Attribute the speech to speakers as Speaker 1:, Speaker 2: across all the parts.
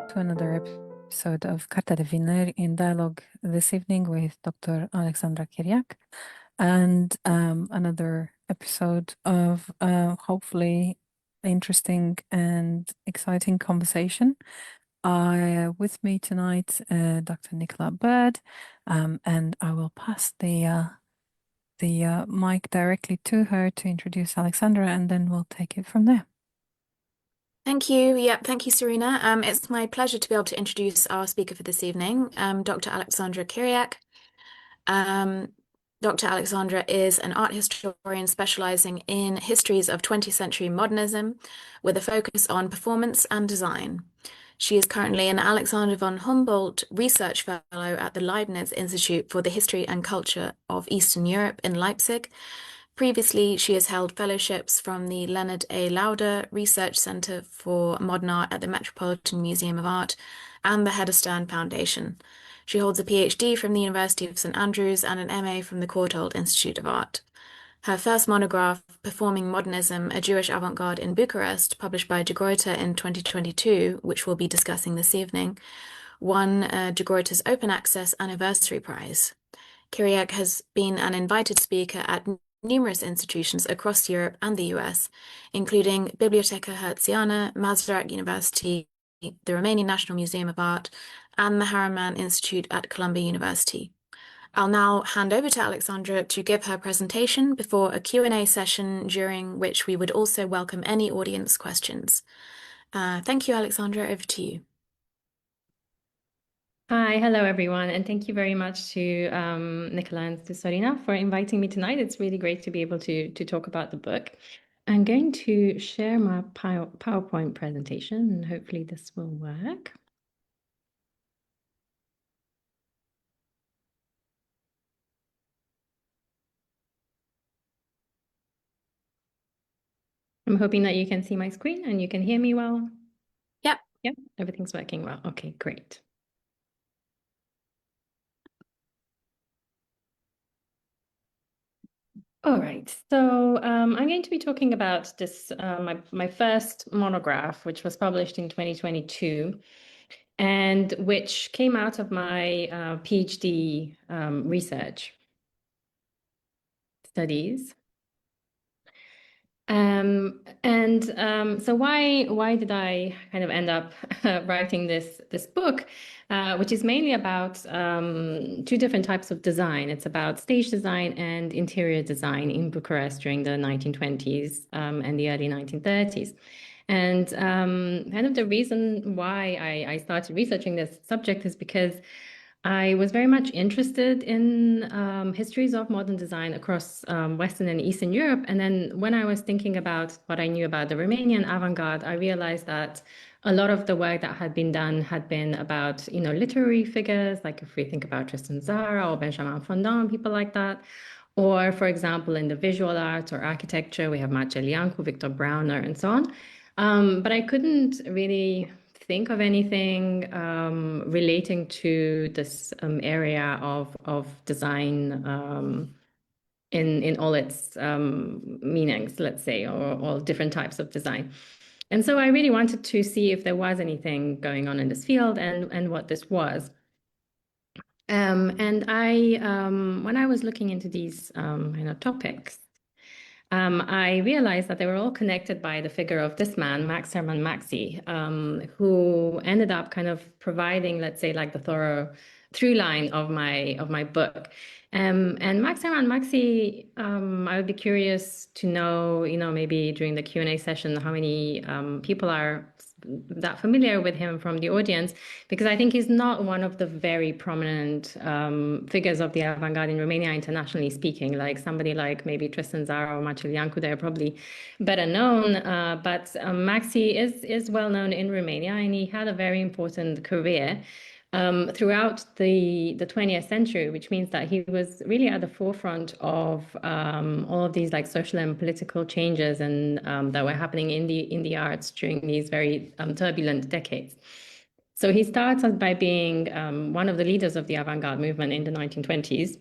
Speaker 1: to another episode of Carta de Viner in dialogue this evening with Dr. Alexandra Chiriac, and another episode of hopefully interesting and exciting conversation. With me tonight, Dr. Nicola Bird, and I will pass the mic directly to her to introduce Alexandra, and then we'll take it from there.
Speaker 2: Thank you. Yep, thank you, Serena. It's my pleasure to be able to introduce our speaker for this evening, Dr. Alexandra Chiriac. Dr. Alexandra is an art historian specializing in histories of 20th century modernism with a focus on performance and design. She is currently an Alexander von Humboldt Research Fellow at the Leibniz Institute for the History and Culture of Eastern Europe in Leipzig. Previously, she has held fellowships from the Leonard A. Lauder Research Center for Modern Art at the Metropolitan Museum of Art and the Hedda Stern Foundation. She holds a PhD from the University of St. Andrews and an MA from the Courtauld Institute of Art. Her first monograph, Performing Modernism, a Jewish Avant-Garde in Bucharest, published by De Gruyter in 2022, which we'll be discussing this evening, won De Gruyter's Open Access Anniversary Prize. Chiriac has been an invited speaker at numerous institutions across Europe and the US, including Biblioteca Hertziana, Masaryk University, the Romanian National Museum of Art, and the Harriman Institute at Columbia University. I'll now hand over to Alexandra to give her presentation before a Q&A session, during which we would also welcome any audience questions. Thank you, Alexandra. Over to you.
Speaker 3: Hi, hello everyone, and thank you very much to Nicola and to Sorina for inviting me tonight. It's really great to be able to talk about the book. I'm going to share my PowerPoint presentation, and hopefully this will work. I'm hoping that you can see my screen and you can hear me well.
Speaker 2: Yep.
Speaker 3: Yep, everything's working well. Okay, great. All right, so I'm going to be talking about this, my first monograph, which was published in 2022, and which came out of my PhD research studies. So why did I kind of end up writing this book, which is mainly about two different types of design. It's about stage design and interior design in Bucharest during the 1920s and the early 1930s. And kind of the reason why I started researching this subject is because I was very much interested in histories of modern design across Western and Eastern Europe. And then when I was thinking about what I knew about the Romanian avant-garde, I realized that a lot of the work that had been done had been about, literary figures, like if we think about Tristan Tzara or Benjamin Fondant, people like that. Or, for example, in the visual arts or architecture, we have Marcel Iancu, Victor Brauner, and so on. But I couldn't really think of anything relating to this area of design in all its meanings, let's say, or all different types of design. And so I really wanted to see if there was anything going on in this field and what this was. And when I was looking into these topics, I realized that they were all connected by the figure of this man, Max Hermann Maxi, who ended up kind of providing, let's say, like the thorough through line of my book. And Max Hermann Maxi, I would be curious to know, maybe during the Q&A session, how many people are that familiar with him from the audience, because I think he's not one of the very prominent figures of the avant-garde in Romania, internationally speaking. Like somebody like maybe Tristan Tzara or Marcel Iancu, they're probably better known. But Maxi is well known in Romania, and he had a very important career throughout the 20th century, which means that he was really at the forefront of all of these like social and political changes and that were happening in the arts during these very turbulent decades. So he started by being one of the leaders of the avant-garde movement in the 1920s.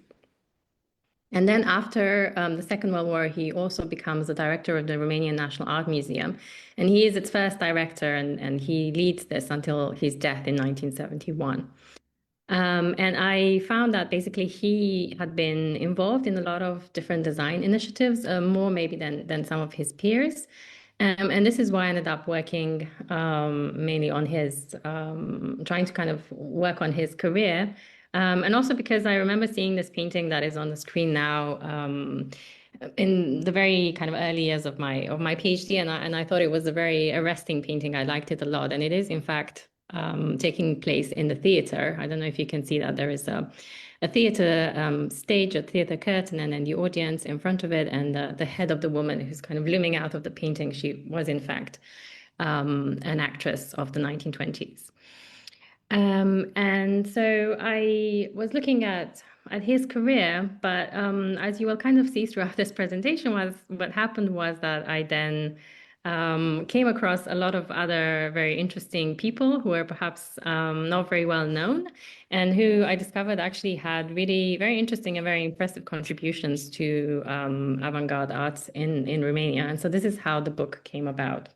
Speaker 3: And then after the Second World War, he also becomes the director of the Romanian National Art Museum. And he is its first director, and he leads this until his death in 1971. And I found that basically he had been involved in a lot of different design initiatives, more maybe than some of his peers. And this is why I ended up working mainly on his, trying to kind of work on his career. And also because I remember seeing this painting that is on the screen now in the very kind of early years of my PhD, and I thought it was a very arresting painting. I liked it a lot, and it is in fact taking place in the theater. I don't know if you can see that there is a theater stage, a theater curtain, and then the audience in front of it, and the head of the woman who's kind of looming out of the painting. She was in fact an actress of the 1920s. And so I was looking at his career, but as you will kind of see throughout this presentation, what happened was that I then came across a lot of other very interesting people who were perhaps not very well known, and who I discovered actually had really very interesting and very impressive contributions to avant-garde arts in Romania. And so this is how the book came about.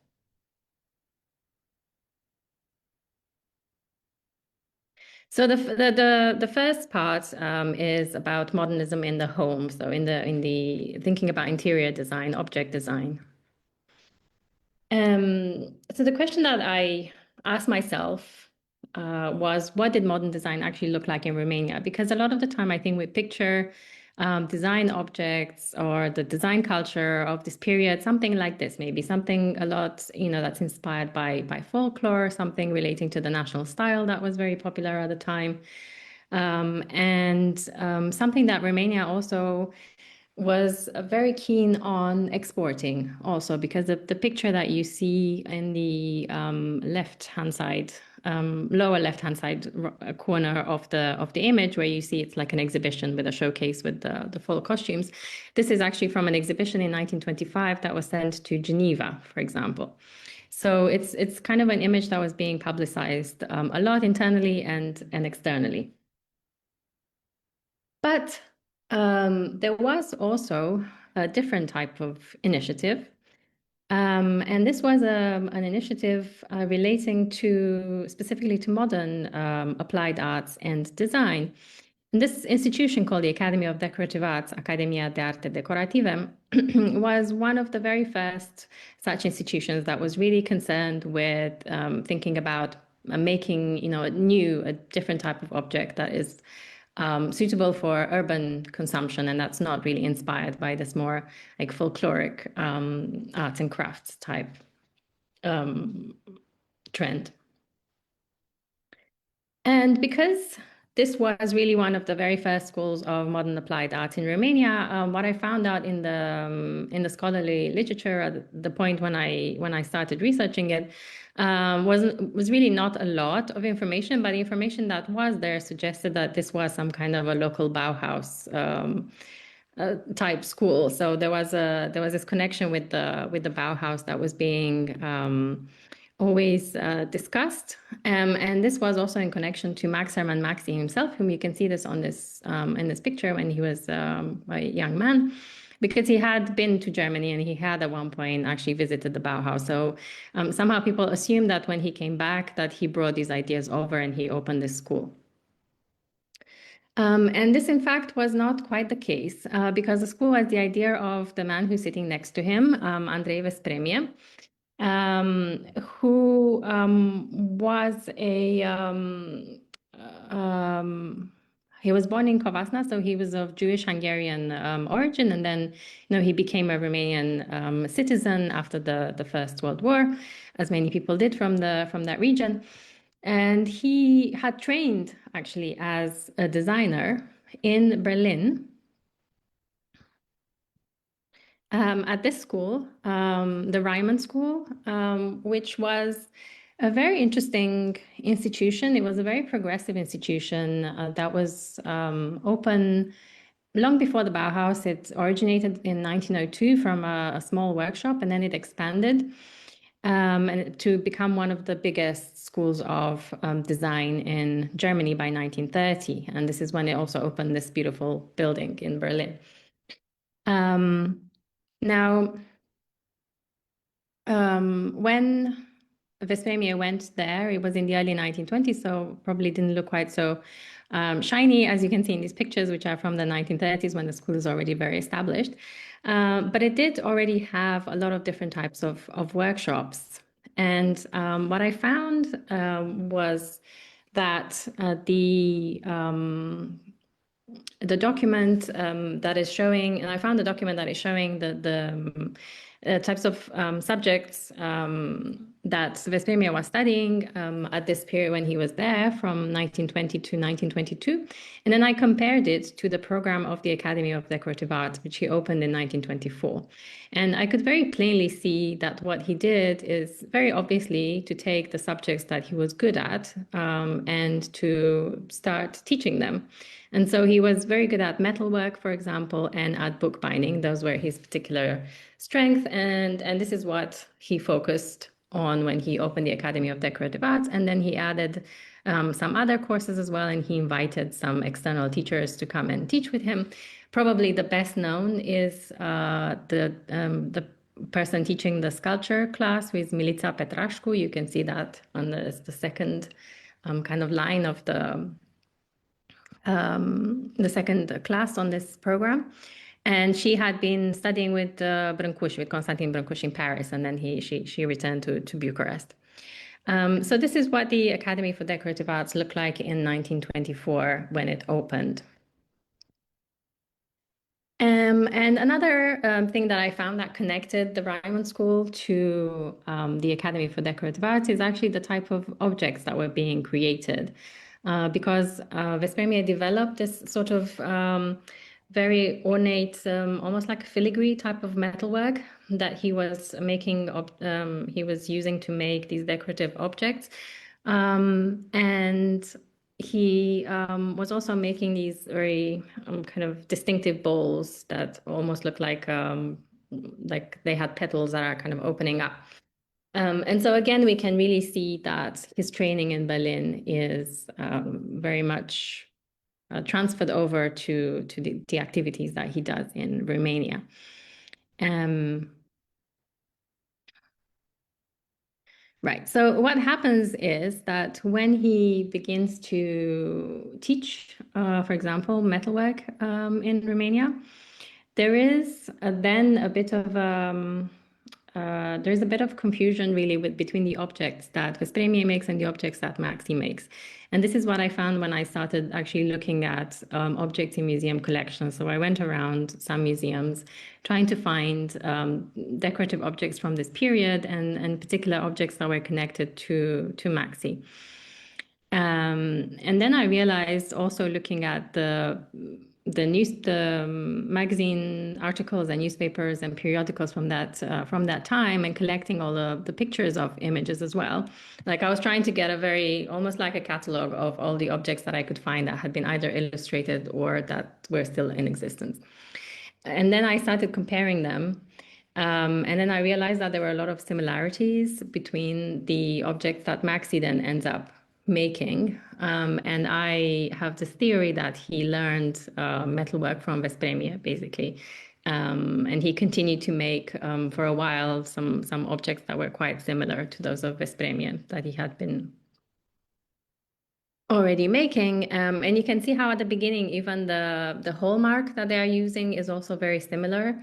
Speaker 3: So the first part is about modernism in the home. So in the thinking about interior design, object design. So the question that I asked myself was, what did modern design actually look like in Romania? Because a lot of the time I think we picture design objects or the design culture of this period, something like this, maybe something a lot, that's inspired by folklore, something relating to the national style that was very popular at the time. And something that Romania also was very keen on exporting also, because the picture that you see in the left-hand side, lower left-hand side corner of the image, where you see it's like an exhibition with a showcase with the full costumes. This is actually from an exhibition in 1925 that was sent to Geneva, for example. So it's kind of an image that was being publicized a lot internally and externally. But there was also a different type of initiative. And this was an initiative relating specifically to modern applied arts and design. And this institution called the Academy of Decorative Arts, Academia de Arte Decorative, was one of the very first such institutions that was really concerned with thinking about making, a different type of object that is suitable for urban consumption, and that's not really inspired by this more like folkloric arts and crafts type trend. And because this was really one of the very first schools of modern applied art in Romania, what I found out in the scholarly literature at the point when I started researching it was really not a lot of information, but the information that was there suggested that this was some kind of a local Bauhaus type school. So there was this connection with the Bauhaus that was being always discussed, and this was also in connection to Max Hermann Maxi himself, whom you can see this on this in this picture when he was a young man, because he had been to Germany and he had at one point actually visited the Bauhaus. So somehow people assumed that when he came back that he brought these ideas over and he opened this school. And this, in fact, was not quite the case, because the school was the idea of the man who's sitting next to him, Andrei Vespremie, who was he was born in Covasna, so he was of Jewish Hungarian origin, and then he became a Romanian citizen after the First World War, as many people did from that region. And he had trained actually as a designer in Berlin at this school, the Reimann School, which was a very interesting institution. It was a very progressive institution that was open long before the Bauhaus. It originated in 1902 from a small workshop, and then it expanded and to become one of the biggest schools of design in Germany by 1930. And this is when it also opened this beautiful building in Berlin. Now, when Vespasian went there, it was in the early 1920s, so probably didn't look quite so shiny, as you can see in these pictures, which are from the 1930s when the school is already very established. But it did already have a lot of different types of workshops. And what I found was that the document that is showing, and I found a document that is showing the types of subjects that Vespasian was studying at this period when he was there from 1920 to 1922. And then I compared it to the program of the Academy of Decorative Arts, which he opened in 1924. And I could very plainly see that what he did is very obviously to take the subjects that he was good at and to start teaching them. And so he was very good at metalwork, for example, and at bookbinding. Those were his particular strengths. And this is what he focused on when he opened the Academy of Decorative Arts. And then he added some other courses as well. And he invited some external teachers to come and teach with him. Probably the best known is the person teaching the sculpture class, who is Milica Petrașcu. You can see that on the second kind of line of the second class on this program. And she had been studying with Brâncuș, with Constantin Brâncuș in Paris, and then she returned to Bucharest. So this is what the Academy for Decorative Arts looked like in 1924 when it opened. And another thing that I found that connected the Raimund School to the Academy for Decorative Arts is actually the type of objects that were being created. Because Vespasian developed this sort of very ornate, almost like filigree type of metalwork that he was making. He was using to make these decorative objects, and he was also making these very kind of distinctive bowls that almost look like they had petals that are kind of opening up. And so again, we can really see that his training in Berlin is very much transferred over to the activities that he does in Romania. Right. So what happens is that when he begins to teach, for example, metalwork in Romania, there is then a bit of there's a bit of confusion really between the objects that Vespasian makes and the objects that Maxi makes. And this is what I found when I started actually looking at objects in museum collections. So I went around some museums trying to find decorative objects from this period and particular objects that were connected to Maxi. And then I realized also looking at the magazine articles and newspapers and periodicals from that time and collecting all of the pictures of images as well. Like I was trying to get almost like a catalog of all the objects that I could find that had been either illustrated or that were still in existence. And then I started comparing them. And then I realized that there were a lot of similarities between the objects that Maxi then ends up making. And I have this theory that he learned metalwork from Vespasian, basically. And he continued to make, for a while, some objects that were quite similar to those of Vespasian that he had been already making. And you can see how at the beginning, even the hallmark that they are using is also very similar,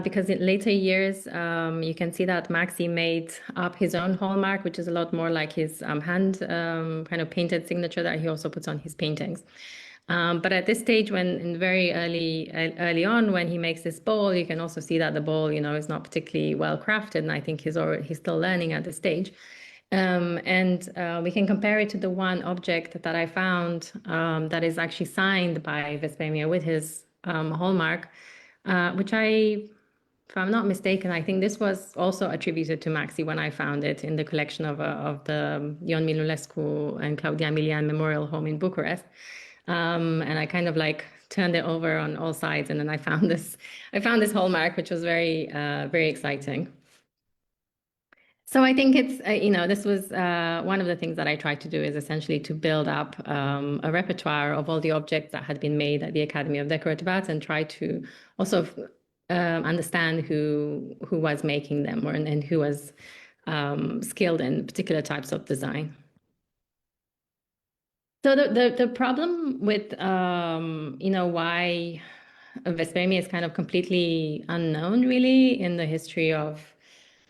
Speaker 3: because in later years, you can see that Maxi made up his own hallmark, which is a lot more like his hand kind of painted signature that he also puts on his paintings. But at this stage, when in very early on, when he makes this bowl, you can also see that the bowl, is not particularly well crafted, and I think he's still learning at this stage. And we can compare it to the one object that I found that is actually signed by Vespasian with his hallmark, which if I'm not mistaken, I think this was also attributed to Maxi when I found it in the collection of the Ion Milulescu and Claudia Milian Memorial Home in Bucharest. And I kind of like turned it over on all sides, and then I found this hallmark, which was very, very exciting. So I think it's, this was one of the things that I tried to do is essentially to build up a repertoire of all the objects that had been made at the Academy of Decorative Arts and try to also understand who was making them, and who was skilled in particular types of design. So the problem with why Veszprémy is kind of completely unknown really in the history of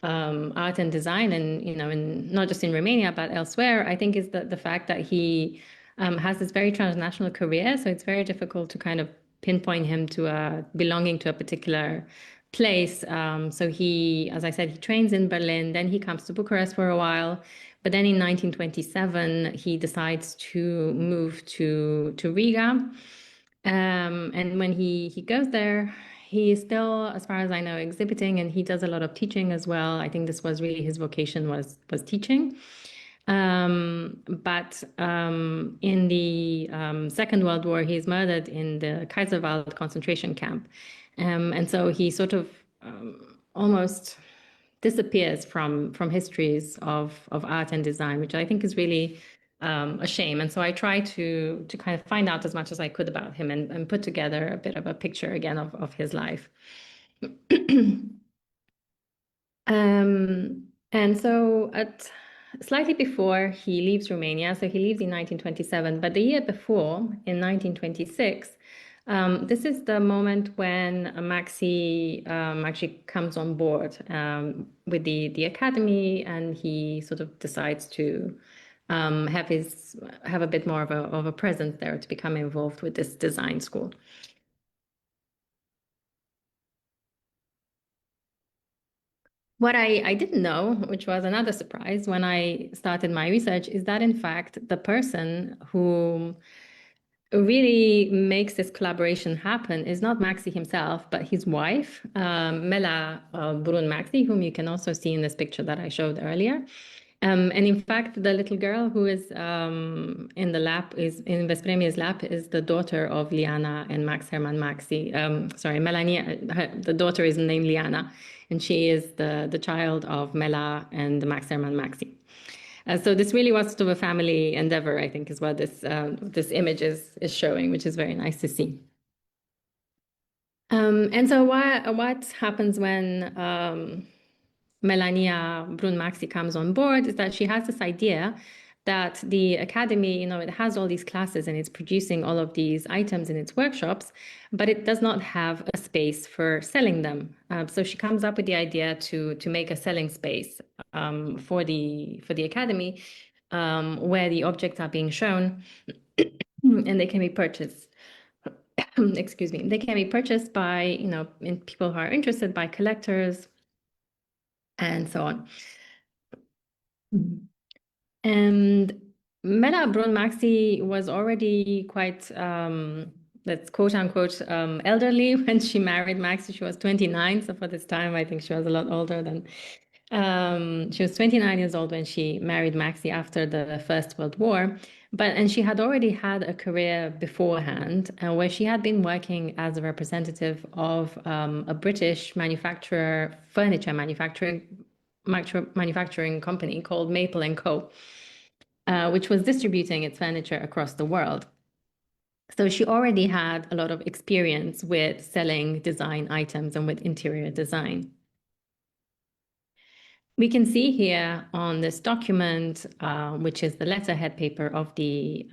Speaker 3: art and design, and not just in Romania but elsewhere, I think, is the fact that he has this very transnational career. So it's very difficult to kind of pinpoint him to belonging to a particular place. So he, as I said, he trains in Berlin, then he comes to Bucharest for a while, but then in 1927 he decides to move to Riga. And when he goes there, he is still, as far as I know, exhibiting, and he does a lot of teaching as well. I think this was really his vocation, was teaching. But in the Second World War, he's murdered in the Kaiserwald concentration camp. And so he sort of almost disappears from histories of art and design, which I think is really a shame. And so I try to kind of find out as much as I could about him, and put together a bit of a picture again of his life. And so slightly before he leaves Romania, so he leaves in 1927, but the year before, in 1926, this is the moment when Maxi actually comes on board with the academy, and he sort of decides to have a bit more of a presence there, to become involved with this design school. What I didn't know, which was another surprise when I started my research, is that in fact the person who really makes this collaboration happen is not Maxi himself, but his wife, Mela Brun Maxi, whom you can also see in this picture that I showed earlier. And in fact, the little girl who is in the lap, is in Veszprémy's lap, is the daughter of Liana and Max Hermann Maxi. Sorry, Melania, the daughter is named Liana, and she is the child of Mela and Max Hermann Maxi. So this really was sort of a family endeavor, I think, is what this image is showing, which is very nice to see. And so what happens when Melania Brun Maxi comes on board is that she has this idea that the academy, it has all these classes and it's producing all of these items in its workshops, but it does not have a space for selling them. So she comes up with the idea to make a selling space for the academy, where the objects are being shown and they can be purchased. Excuse me. They can be purchased by people who are interested, by collectors, and so on. And Mela Brun Maxi was already quite, let's quote unquote, elderly when she married Maxi. She was 29. So for this time, I think she was a lot older than, she was 29 years old when she married Maxi after the First World War. And she had already had a career beforehand, where she had been working as a representative of a British manufacturer, furniture manufacturing company called Maple & Co., which was distributing its furniture across the world. So she already had a lot of experience with selling design items and with interior design. We can see here on this document, which is the letterhead paper of the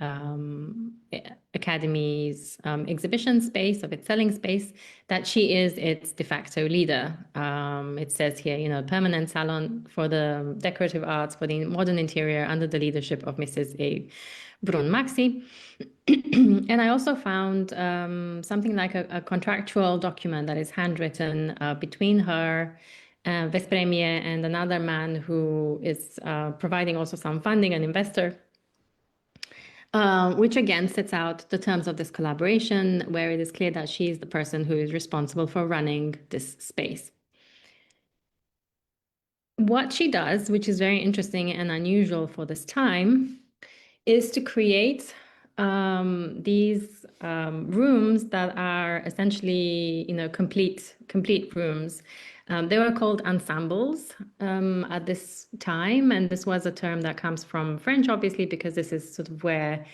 Speaker 3: Academy's exhibition space, of its selling space, that she is its de facto leader. It says here, permanent salon for the decorative arts for the modern interior under the leadership of Mrs. A. Brun Maxi. And I also found something like a contractual document that is handwritten between her, Veszprémy, and another man who is providing also some funding, an investor, which again sets out the terms of this collaboration, where it is clear that she is the person who is responsible for running this space. What she does, which is very interesting and unusual for this time, is to create these rooms that are essentially, complete rooms. They were called ensembles at this time, and this was a term that comes from French, obviously, because this is sort of where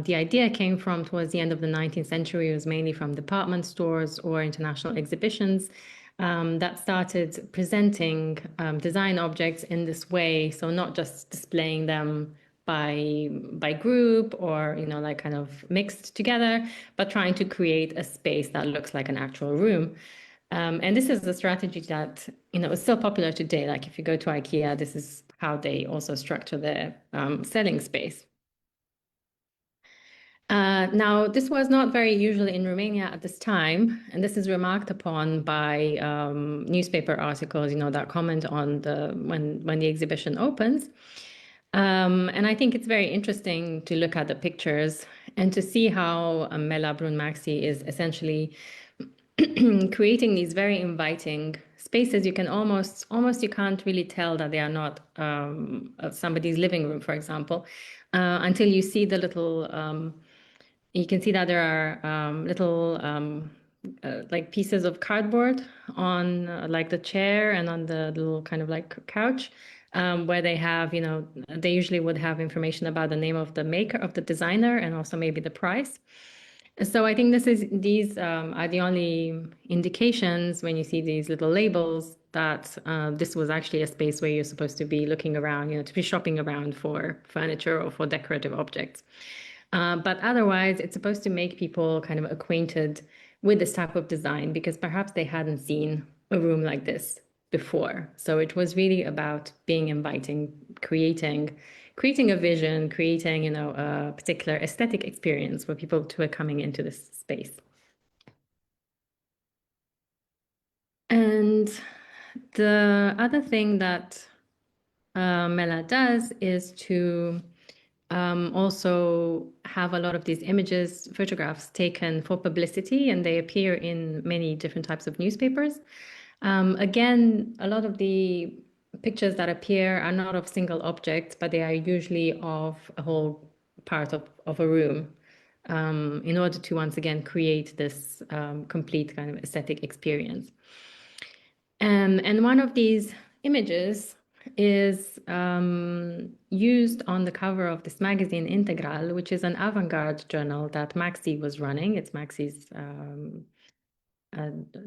Speaker 3: the idea came from towards the end of the 19th century. It was mainly from department stores or international exhibitions that started presenting design objects in this way. So not just displaying them by group or, like kind of mixed together, but trying to create a space that looks like an actual room. And this is a strategy that, is still popular today. Like if you go to IKEA, this is how they also structure their selling space. Now, this was not very usual in Romania at this time, and this is remarked upon by newspaper articles, that comment on when the exhibition opens. And I think it's very interesting to look at the pictures and to see how Mela Brun-Maxi is essentially creating these very inviting spaces. You can almost you can't really tell that they are not somebody's living room, for example, until you see the little. You can see that there are little like pieces of cardboard on like the chair and on the little kind of like couch, where they have, they usually would have information about the name of the maker, of the designer, and also maybe the price. So I think these are the only indications when you see these little labels that this was actually a space where you're supposed to be looking around, to be shopping around for furniture or for decorative objects. But otherwise, it's supposed to make people kind of acquainted with this type of design because perhaps they hadn't seen a room like this before. So it was really about being inviting, creating a vision, creating, a particular aesthetic experience for people who are coming into this space. And the other thing that Mela does is to also have a lot of these images, photographs taken for publicity, and they appear in many different types of newspapers. Again, a lot of the pictures that appear are not of single objects, but they are usually of a whole part of a room, in order to once again create this complete kind of aesthetic experience. And one of these images is used on the cover of this magazine Integral, which is an avant-garde journal that Maxi was running. It's Maxi's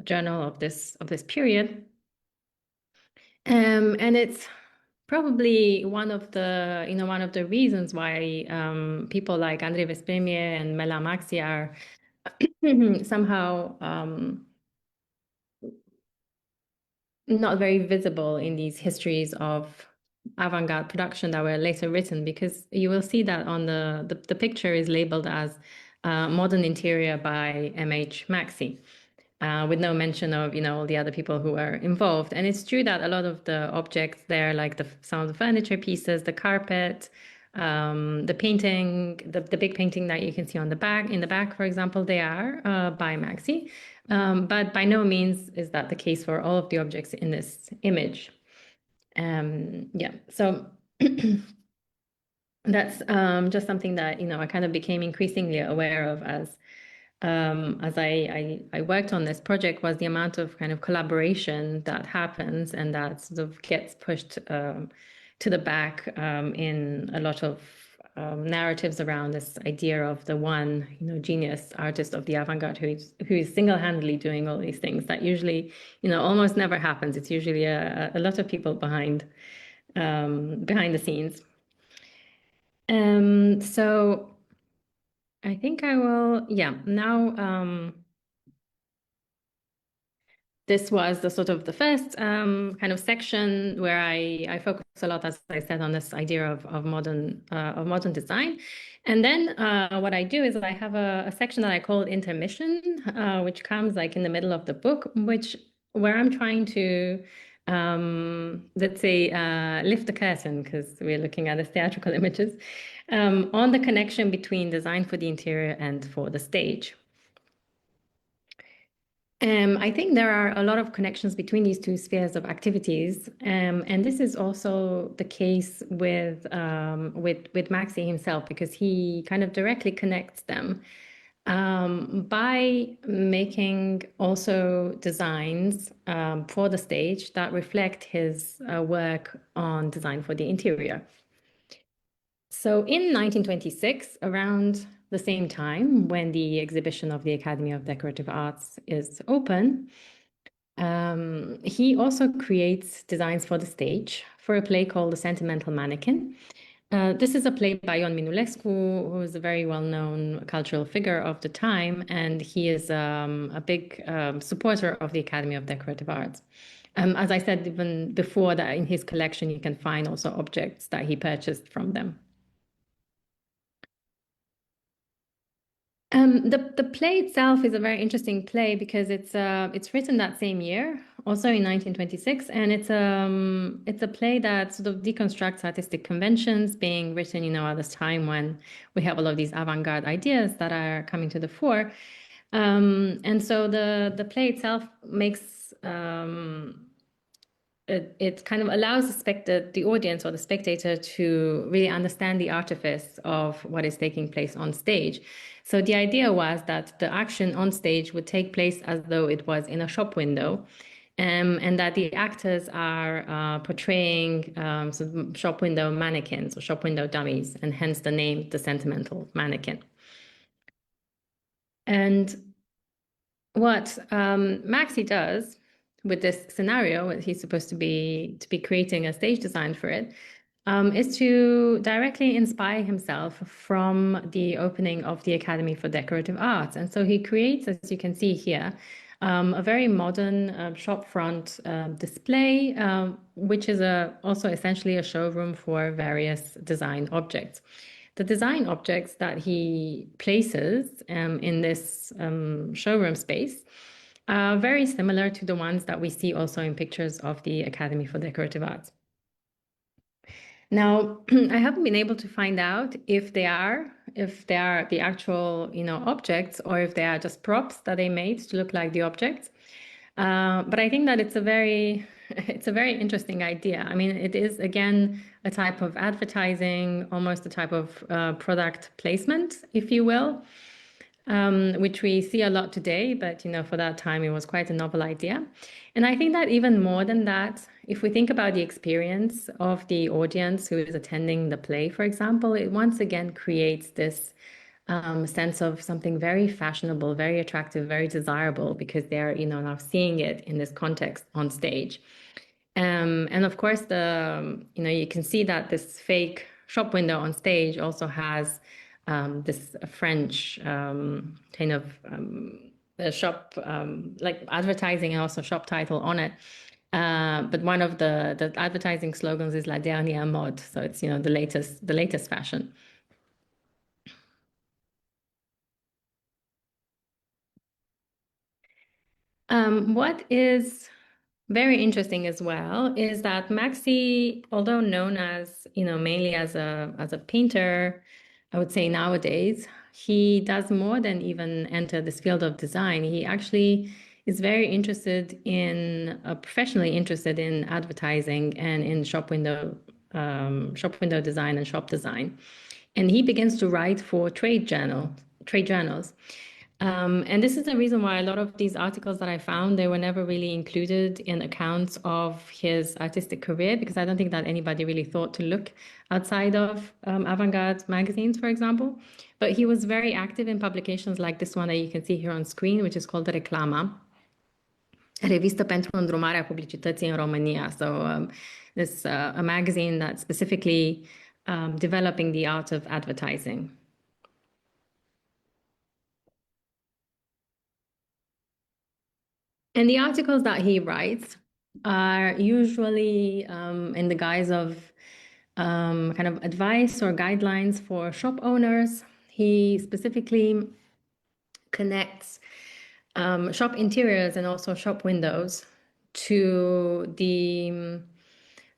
Speaker 3: journal of this period, and it's probably one of the reasons why people like Andrei Vesprimie and Mela Maxi are somehow not very visible in these histories of avant-garde production that were later written, because you will see that on the picture is labeled as modern interior by M.H. Maxi, with no mention of all the other people who are involved. And it's true that a lot of the objects there, like some of the furniture pieces, the carpet, the painting, the big painting that you can see in the back, for example, they are by Maxi. But by no means is that the case for all of the objects in this image. Yeah, so that's just something that I kind of became increasingly aware of as I worked on this project, was the amount of kind of collaboration that happens and that sort of gets pushed to the back in a lot of narratives around this idea of the one, genius artist of the avant-garde who is single-handedly doing all these things that usually, almost never happens. It's usually a lot of people behind the scenes. So I think I will, now this was the sort of the first kind of section where I focus a lot, as I said, on this idea of modern design. And then what I do is I have a section that I call intermission, which comes like in the middle of the book, where I'm trying to, let's say, lift the curtain, because we're looking at the theatrical images, on the connection between design for the interior and for the stage. I think there are a lot of connections between these two spheres of activities, and this is also the case with Maxi himself, because he kind of directly connects them by making also designs for the stage that reflect his work on design for the interior. So in 1926, around the same time when the exhibition of the Academy of Decorative Arts is open, he also creates designs for the stage for a play called The Sentimental Mannequin. This is a play by Ion Minulescu, who is a very well-known cultural figure of the time, and he is a big supporter of the Academy of Decorative Arts. As I said, even before that, in his collection, you can find also objects that he purchased from them. The play itself is a very interesting play because it's written that same year, also in 1926, and it's a play that sort of deconstructs artistic conventions, being written, at this time when we have all of these avant-garde ideas that are coming to the fore. And so the play itself makes it kind of allows the audience or the spectator to really understand the artifice of what is taking place on stage. So the idea was that the action on stage would take place as though it was in a shop window, and that the actors are portraying some shop window mannequins or shop window dummies, and hence the name, The Sentimental Mannequin. And what Maxi does with this scenario, he's supposed to be creating a stage design for it, is to directly inspire himself from the opening of the Academy for Decorative Arts. And so he creates, as you can see here, a very modern shop front display, which is also essentially a showroom for various design objects. The design objects that he places in this showroom space are very similar to the ones that we see also in pictures of the Academy for Decorative Arts. Now, I haven't been able to find out if they are the actual, objects, or if they are just props that they made to look like the objects. But I think that it's a very interesting idea. I mean, it is, again, a type of advertising, almost a type of product placement, if you will, which we see a lot today, but for that time it was quite a novel idea. And I think that even more than that, if we think about the experience of the audience who is attending the play, for example, it once again creates this sense of something very fashionable, very attractive, very desirable, because they're now seeing it in this context on stage. And of course, you can see that this fake shop window on stage also has this French kind of shop, like advertising, and also shop title on it. But one of the advertising slogans is "La dernière mode," so it's the latest fashion. What is very interesting as well is that Maxi, although known as mainly as a painter, I would say nowadays, he does more than even enter this field of design. He actually is very professionally interested in advertising and in shop window design and shop design. And he begins to write for trade journals. And this is the reason why a lot of these articles that I found, they were never really included in accounts of his artistic career, because I don't think that anybody really thought to look outside of avant-garde magazines, for example. But he was very active in publications like this one that you can see here on screen, which is called Reclama, Revistă pentru îndrumarea publicității în România. So this a magazine that's specifically developing the art of advertising. And the articles that he writes are usually in the guise of kind of advice or guidelines for shop owners. He specifically connects shop interiors and also shop windows to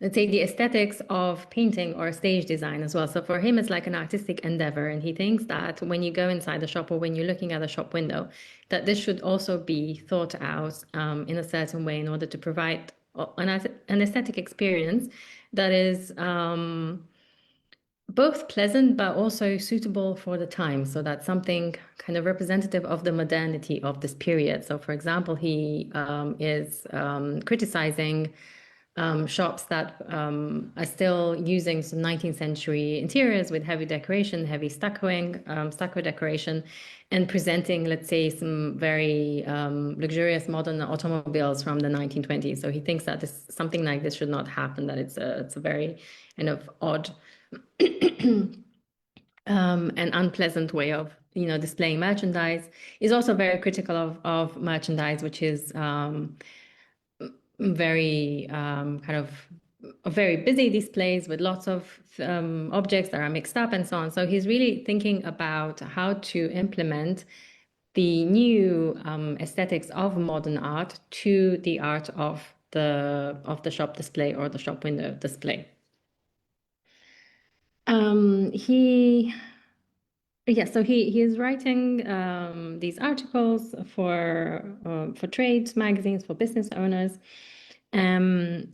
Speaker 3: let's say, the aesthetics of painting or stage design as well. So for him, it's like an artistic endeavor. And he thinks that when you go inside the shop, or when you're looking at a shop window, that this should also be thought out in a certain way in order to provide an aesthetic experience that is both pleasant but also suitable for the time. So that's something kind of representative of the modernity of this period. So for example, he is criticizing shops that are still using some 19th century interiors with heavy decoration, heavy stucco decoration, and presenting, let's say, some very luxurious modern automobiles from the 1920s. So he thinks that something like this should not happen, that it's a very kind of odd an unpleasant way of displaying merchandise. Is also very critical of merchandise, which is very kind of very busy displays with lots of objects that are mixed up and so on. So he's really thinking about how to implement the new aesthetics of modern art to the art of the shop display or the shop window display. So he is writing these articles for trade magazines, for business owners, and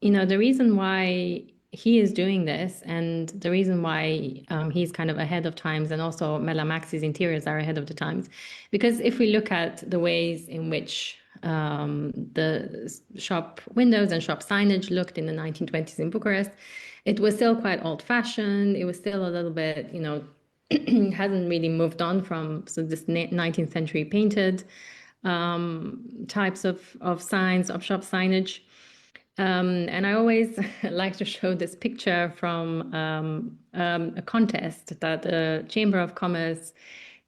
Speaker 3: the reason why he is doing this, and the reason why he's kind of ahead of times, and also Mellamaxi's interiors are ahead of the times, because if we look at the ways in which the shop windows and shop signage looked in the 1920s in Bucharest, it was still quite old-fashioned. It was still a little bit, hasn't really moved on from this 19th century painted types of signs, of shop signage. And I always like to show this picture from a contest that the Chamber of Commerce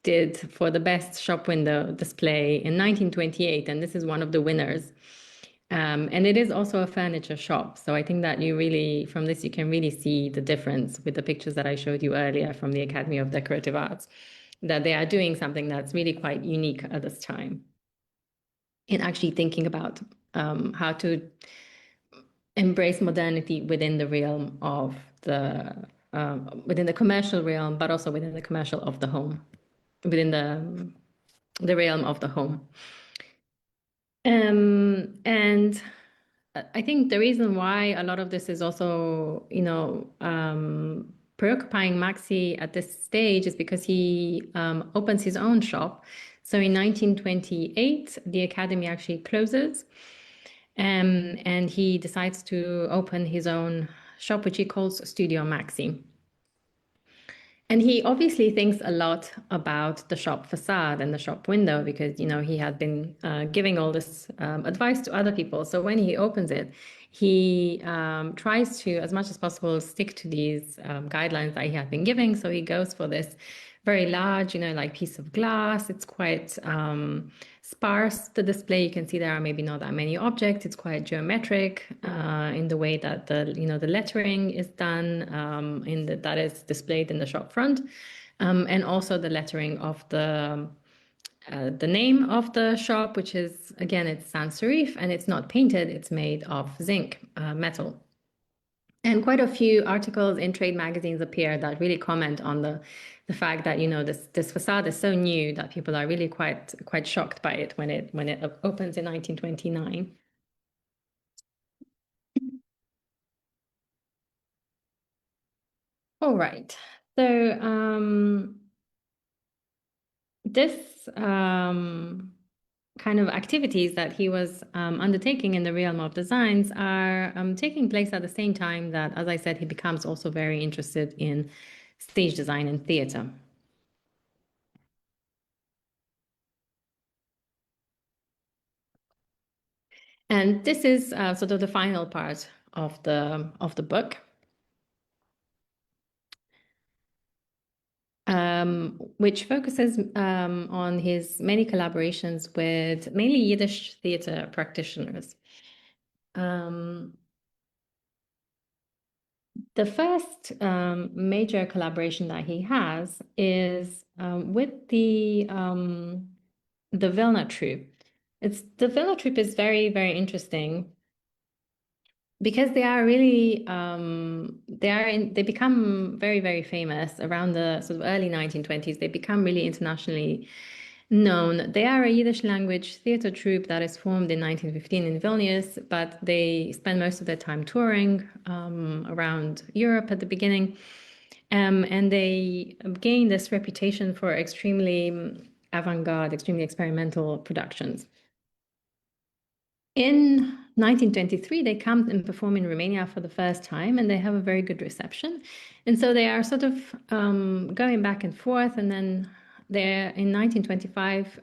Speaker 3: did for the best shop window display in 1928. And this is one of the winners. And it is also a furniture shop. So I think that from this, you can really see the difference with the pictures that I showed you earlier from the Academy of Decorative Arts, that they are doing something that's really quite unique at this time in actually thinking about how to embrace modernity within the realm of within the commercial realm, but also within the commercial of the home, within the realm of the home. And I think the reason why a lot of this is also, preoccupying Maxi at this stage is because he opens his own shop. So in 1928, the Academy actually closes, and he decides to open his own shop, which he calls Studio Maxi. And he obviously thinks a lot about the shop facade and the shop window because, he had been giving all this advice to other people. So when he opens it, he tries to, as much as possible, stick to these guidelines that he had been giving. So he goes for this very large, like piece of glass. It's quite sparse, the display. You can see there are maybe not that many objects. It's quite geometric in the way that the lettering is done, that is displayed in the shop front, and also the lettering of the name of the shop, which is, again, it's sans serif, and it's not painted. It's made of zinc metal. And quite a few articles in trade magazines appear that really comment on the fact that this facade is so new that people are really quite shocked by it when it opens in 1929. All right, so this kind of activities that he was undertaking in the realm of designs are taking place at the same time that, as I said, he becomes also very interested in stage design and theater. And this is sort of the final part of the book, which focuses on his many collaborations with mainly Yiddish theater practitioners. The first major collaboration that he has is with the Vilna troupe. The Vilna troupe is very, very interesting because they are really they become very, very famous around the sort of early 1920s. They become really internationally known. They are a Yiddish language theater troupe that is formed in 1915 in Vilnius, but they spend most of their time touring around Europe at the beginning. And they gain this reputation for extremely avant-garde, extremely experimental productions. In 1923, they come and perform in Romania for the first time, and they have a very good reception. And so they are sort of going back and forth. And then they're in 1925,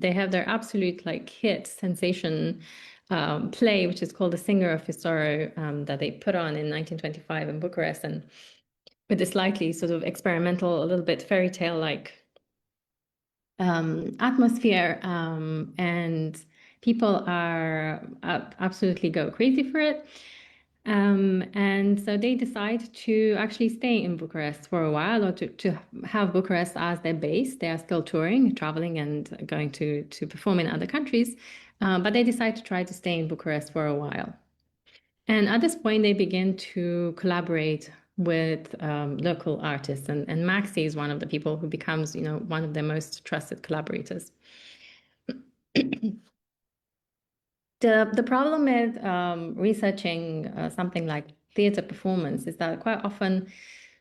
Speaker 3: they have their absolute like hit sensation play, which is called The Singer of His Sorrow, that they put on in 1925 in Bucharest, and with a slightly sort of experimental, a little bit fairy tale-like atmosphere, and people are absolutely go crazy for it. And so they decide to actually stay in Bucharest for a while, or to have Bucharest as their base. They are still touring, traveling, and going to perform in other countries, but they decide to try to stay in Bucharest for a while. And at this point, they begin to collaborate with local artists, and Maxi is one of the people who becomes, one of their most trusted collaborators. The problem with researching something like theater performance is that quite often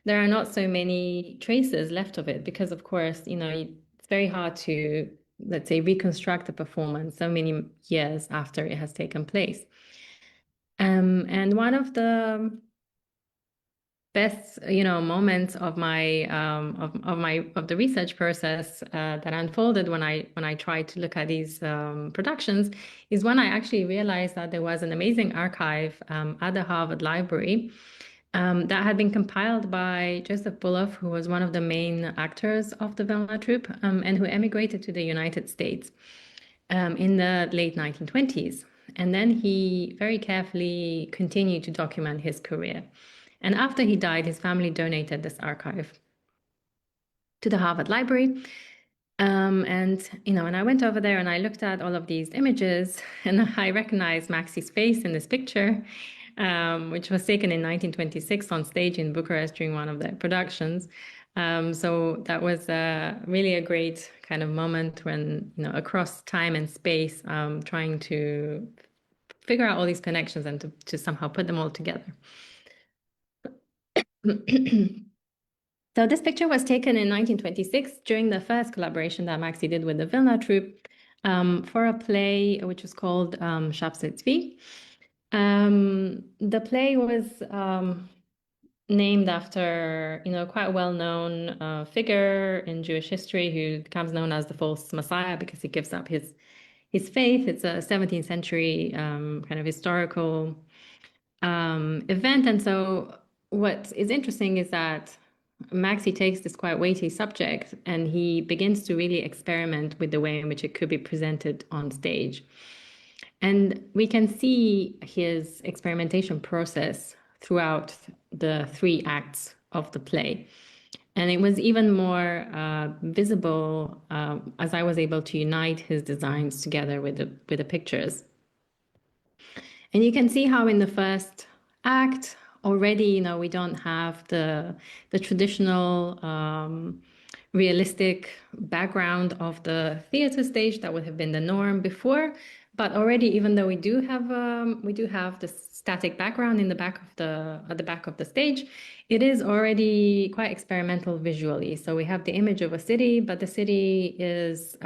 Speaker 3: there are not so many traces left of it, because of course, it's very hard to, let's say, reconstruct a performance so many years after it has taken place. And one of the best, moments of my of the research process that unfolded when I tried to look at these productions is when I actually realized that there was an amazing archive at the Harvard Library that had been compiled by Joseph Bulloff, who was one of the main actors of the Vilna troupe, and who emigrated to the United States in the late 1920s. And then he very carefully continued to document his career. And after he died, his family donated this archive to the Harvard Library. And I went over there and I looked at all of these images, and I recognized Maxi's face in this picture, which was taken in 1926 on stage in Bucharest during one of their productions. So that was really a great kind of moment when, across time and space, trying to figure out all these connections and to somehow put them all together. So this picture was taken in 1926 during the first collaboration that Maxi did with the Vilna troupe for a play which was called Shapse Tzvi. The play was named after, quite a well-known figure in Jewish history who becomes known as the false Messiah because he gives up his faith. It's a 17th century kind of historical event. And so what is interesting is that Maxi takes this quite weighty subject and he begins to really experiment with the way in which it could be presented on stage. And we can see his experimentation process throughout the 3 acts of the play. And it was even more visible as I was able to unite his designs together with the pictures. And you can see how in the first act already, we don't have the traditional realistic background of the theater stage that would have been the norm before. But already, even though we do have the static background in the back of at the back of the stage, it is already quite experimental visually. So we have the image of a city, but the city is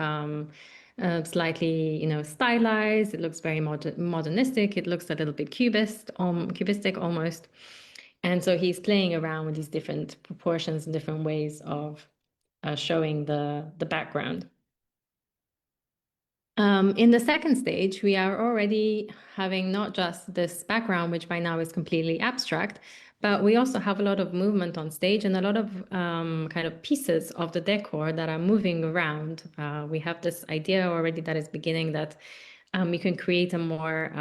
Speaker 3: slightly, stylized. It looks very modernistic. It looks a little bit cubistic almost. And so he's playing around with these different proportions and different ways of showing the background. In the second stage, we are already having not just this background, which by now is completely abstract, but we also have a lot of movement on stage and a lot of kind of pieces of the decor that are moving around. We have this idea already that is beginning that you can create a more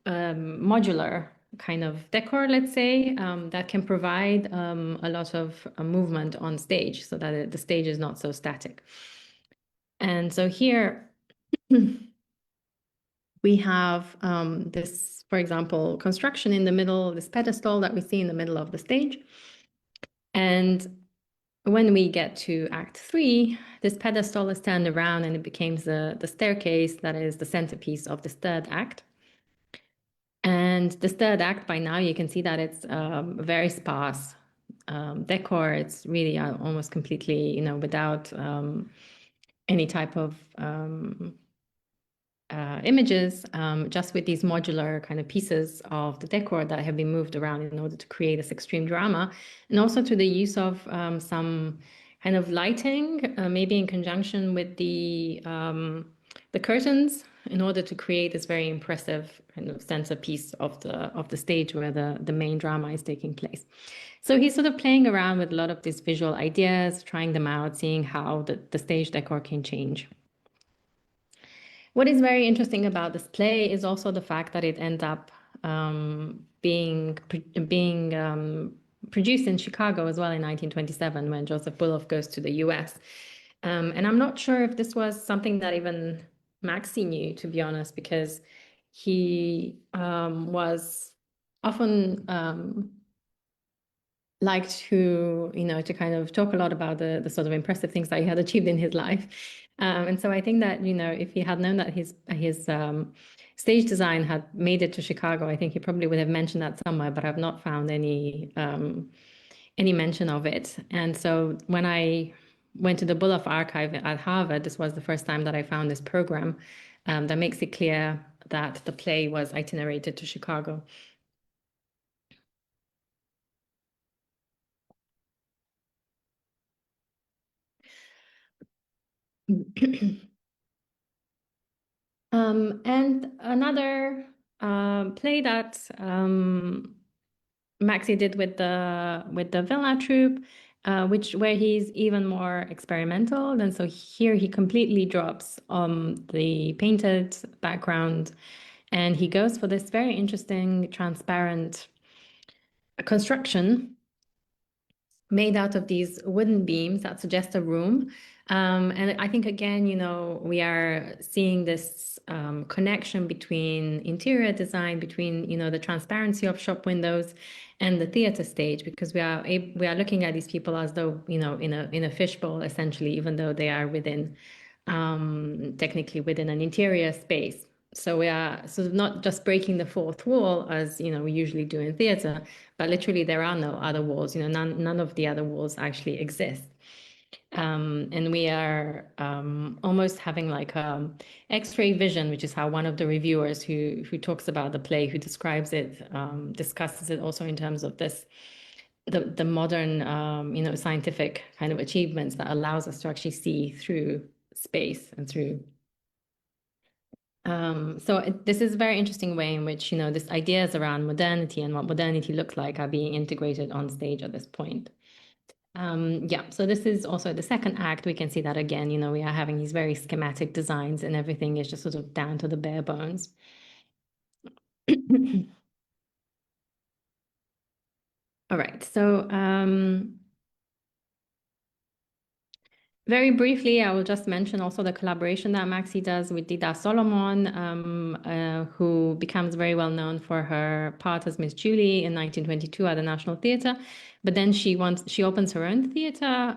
Speaker 3: modular kind of decor, let's say, that can provide a lot of movement on stage so that the stage is not so static. And so here we have this, for example, construction in the middle, this pedestal that we see in the middle of the stage. And when we get to Act 3, this pedestal is turned around and it becomes the staircase that is the centerpiece of this third act. And this third act, by now, you can see that it's very sparse decor. It's really almost completely, without any type of images, just with these modular kind of pieces of the decor that have been moved around in order to create this extreme drama, and also to the use of some kind of lighting, maybe in conjunction with the curtains, in order to create this very impressive kind of centerpiece of the stage where the main drama is taking place. So he's sort of playing around with a lot of these visual ideas, trying them out, seeing how the stage decor can change. What is very interesting about this play is also the fact that it ends up being produced in Chicago as well in 1927, when Joseph Bulloff goes to the US. And I'm not sure if this was something that even Maxi knew, to be honest, because he was often liked to, to kind of talk a lot about the sort of impressive things that he had achieved in his life. And so I think that, if he had known that his stage design had made it to Chicago, I think he probably would have mentioned that somewhere, but I've not found any mention of it. And so when I went to the Bulloff archive at Harvard, this was the first time that I found this program that makes it clear that the play was itinerated to Chicago. And another play that Maxi did with the Vilna troupe, where he's even more experimental. And so here he completely drops the painted background, and he goes for this very interesting transparent construction made out of these wooden beams that suggest a room. And I think, again, we are seeing this connection between interior design, between, the transparency of shop windows and the theater stage, because we are looking at these people as though, in a fishbowl, essentially, even though they are technically within an interior space. So we are sort of not just breaking the fourth wall as, we usually do in theater, but literally there are no other walls, none of the other walls actually exist. And we are almost having like X-ray vision, which is how one of the reviewers who talks about the play, who describes it, discusses it also in terms of this, the modern, scientific kind of achievements that allows us to actually see through space and through. So this is a very interesting way in which, this ideas around modernity and what modernity looks like are being integrated on stage at this point. So this is also the second act. We can see that again, we are having these very schematic designs and everything is just sort of down to the bare bones. All right, so very briefly, I will just mention also the collaboration that Maxi does with Dida Solomon, who becomes very well known for her part as Miss Julie in 1922 at the National Theatre. But then she opens her own theatre,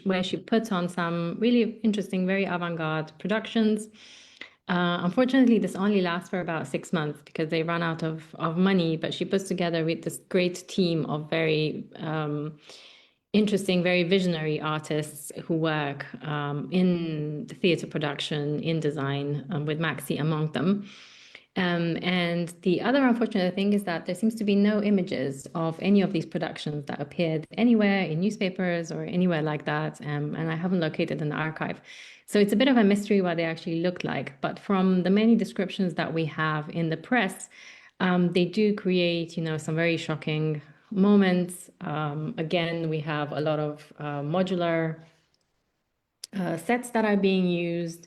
Speaker 3: where she puts on some really interesting, very avant-garde productions. Unfortunately, this only lasts for about 6 months because they run out of money. But she puts together with this great team of very interesting, very visionary artists who work in the theatre production, in design, with Maxi among them. And the other unfortunate thing is that there seems to be no images of any of these productions that appeared anywhere in newspapers or anywhere like that. And I haven't located an archive. So it's a bit of a mystery what they actually look like. But from the many descriptions that we have in the press, they do create, some very shocking moments. Again, we have a lot of modular sets that are being used.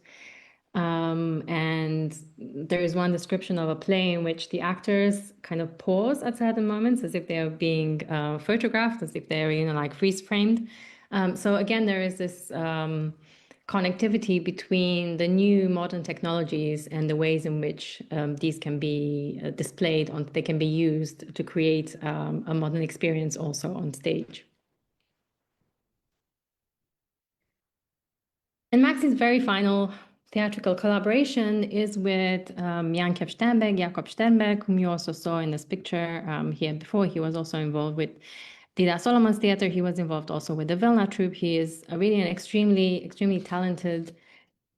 Speaker 3: And there is one description of a play in which the actors kind of pause at certain moments as if they are being photographed, as if they're, like freeze framed. So again, there is this connectivity between the new modern technologies and the ways in which these can be displayed, they can be used to create a modern experience also on stage. And Maxi's very final theatrical collaboration is with Jakob Sternberg, whom you also saw in this picture here before. He was also involved with Dida Solomon's theater. He was involved also with the Vilna troupe. He is really an extremely, extremely talented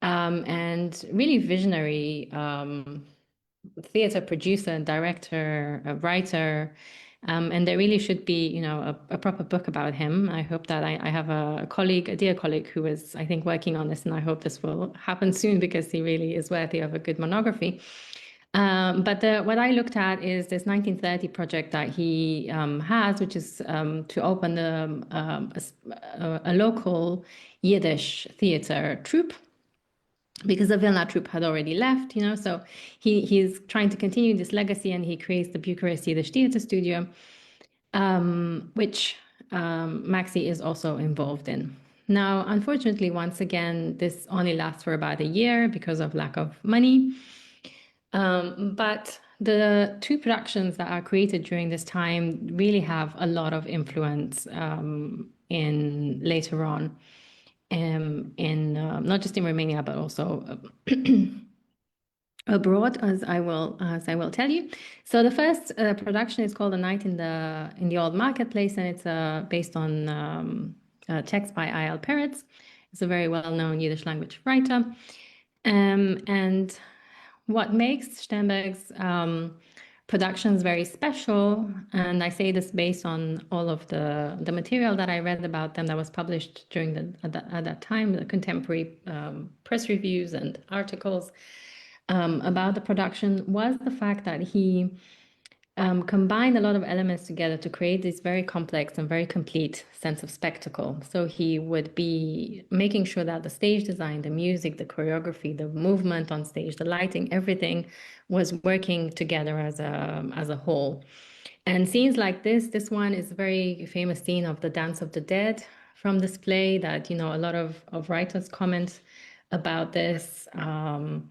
Speaker 3: and really visionary theater producer and director, a writer. And there really should be, you know, a proper book about him. I hope that I have a colleague, a dear colleague, who is, I think, working on this, and I hope this will happen soon because he really is worthy of a good monography. But what I looked at is this 1930 project that he has, which is to open a local Yiddish theater troupe, because the Vilna troupe had already left, you know, so he's trying to continue this legacy, and he creates the Bucharest Yiddish Theater Studio, which Maxi is also involved in. Now, unfortunately, once again, this only lasts for about a year because of lack of money. But the two productions that are created during this time really have a lot of influence in later on, in not just in Romania but also abroad, as I will tell you. So the first production is called A Night in the Old Marketplace, and it's based on a text by I.L. Peretz. It's a very well-known Yiddish language writer, and what makes Sternberg's productions very special, and I say this based on all of the material that I read about them that was published during at that time, the contemporary press reviews and articles about the production, was the fact that he combined a lot of elements together to create this very complex and very complete sense of spectacle. So he would be making sure that the stage design, the music, the choreography, the movement on stage, the lighting, everything was working together as a whole. And scenes like this one is a very famous scene of the Dance of the Dead from this play that, you know, a lot of writers comment about this, and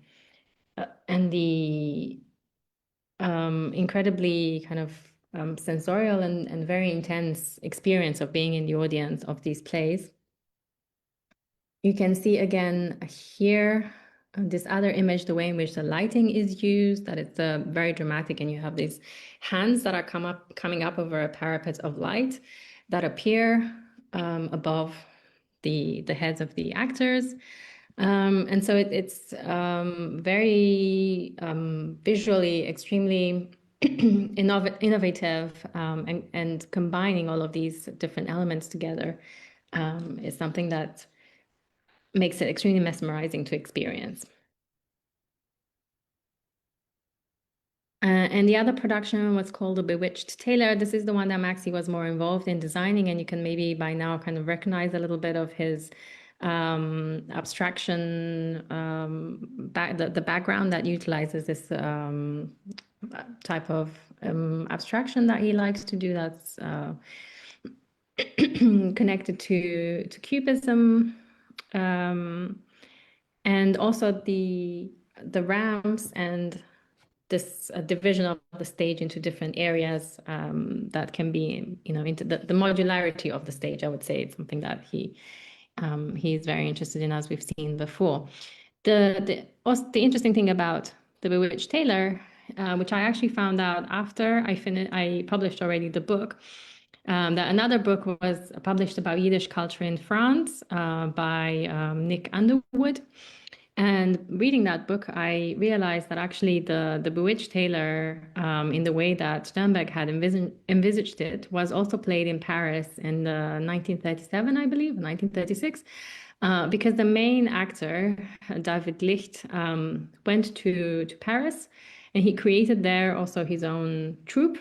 Speaker 3: the incredibly kind of sensorial and very intense experience of being in the audience of these plays. You can see again here this other image, the way in which the lighting is used, that it's very dramatic, and you have these hands that are coming up over a parapet of light that appear above the heads of the actors. And so it's very visually extremely innovative, and combining all of these different elements together is something that makes it extremely mesmerizing to experience. And the other production was called The Bewitched Tailor. This is the one that Maxi was more involved in designing, and you can maybe by now kind of recognize a little bit of his abstraction, the background that utilizes this type of abstraction that he likes to do, that's connected to Cubism, and also the ramps and this division of the stage into different areas that can be, you know, into the modularity of the stage. I would say it's something that he's very interested in, as we've seen before. The interesting thing about The Bewitched Tailor, which I actually found out after I published already the book, that another book was published about Yiddish culture in France by Nick Underwood. And reading that book, I realized that actually the Bewitched Tailor, in the way that Sternberg had envisaged it, was also played in Paris in 1937, I believe, 1936, because the main actor, David Licht, went to Paris, and he created there also his own troupe.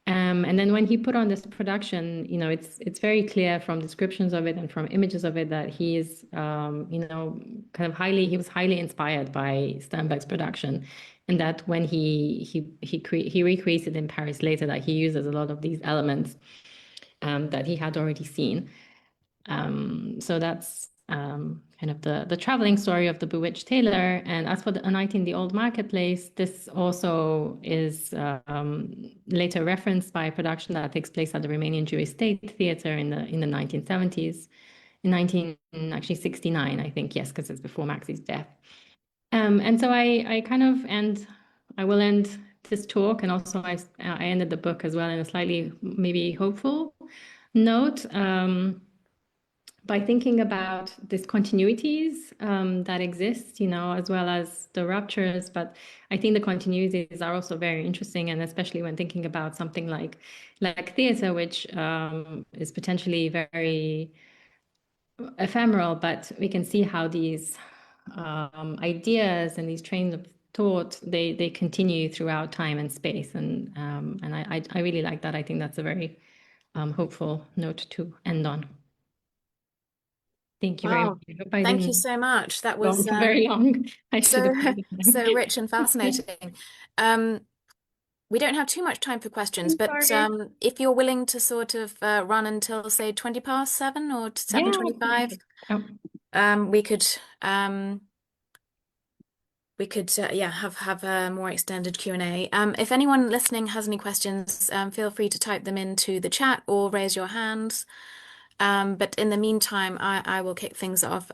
Speaker 3: And then when he put on this production, you know, it's very clear from descriptions of it and from images of it that he is, you know, he was highly inspired by Sternberg's production, and that when he recreates it in Paris later, that he uses a lot of these elements that he had already seen. So that's kind of the traveling story of The Bewitched Tailor. And as for A Night in the Old Marketplace, this also is later referenced by a production that takes place at the Romanian Jewish State Theater in the 1970s, in 1969, I think, yes, because it's before Maxi's death. And so I will end this talk, and also I ended the book as well in a slightly maybe hopeful note. by thinking about these continuities that exist, as well as the ruptures. But I think the continuities are also very interesting, and especially when thinking about something like theater, which is potentially very ephemeral, but we can see how these ideas and these trains of thought they continue throughout time and space, and I really like that. I think that's a very hopeful note to end on. Thank you very
Speaker 2: Wow.
Speaker 3: much. I hope I
Speaker 2: Thank you
Speaker 3: didn't
Speaker 2: so much. That
Speaker 3: go
Speaker 2: was
Speaker 3: very long. I should
Speaker 2: so
Speaker 3: have taken
Speaker 2: so
Speaker 3: time.
Speaker 2: rich and fascinating. We don't have too much time for questions,
Speaker 3: I'm
Speaker 2: but
Speaker 3: sorry.
Speaker 2: if you're willing to sort of run until say 20 past 7 or
Speaker 3: Yeah,
Speaker 2: 7:25,
Speaker 3: absolutely. Oh,
Speaker 2: we could yeah, have a more extended Q&A. If anyone listening has any questions, feel free to type them into the chat or raise your hands. But in the meantime, I will kick things off.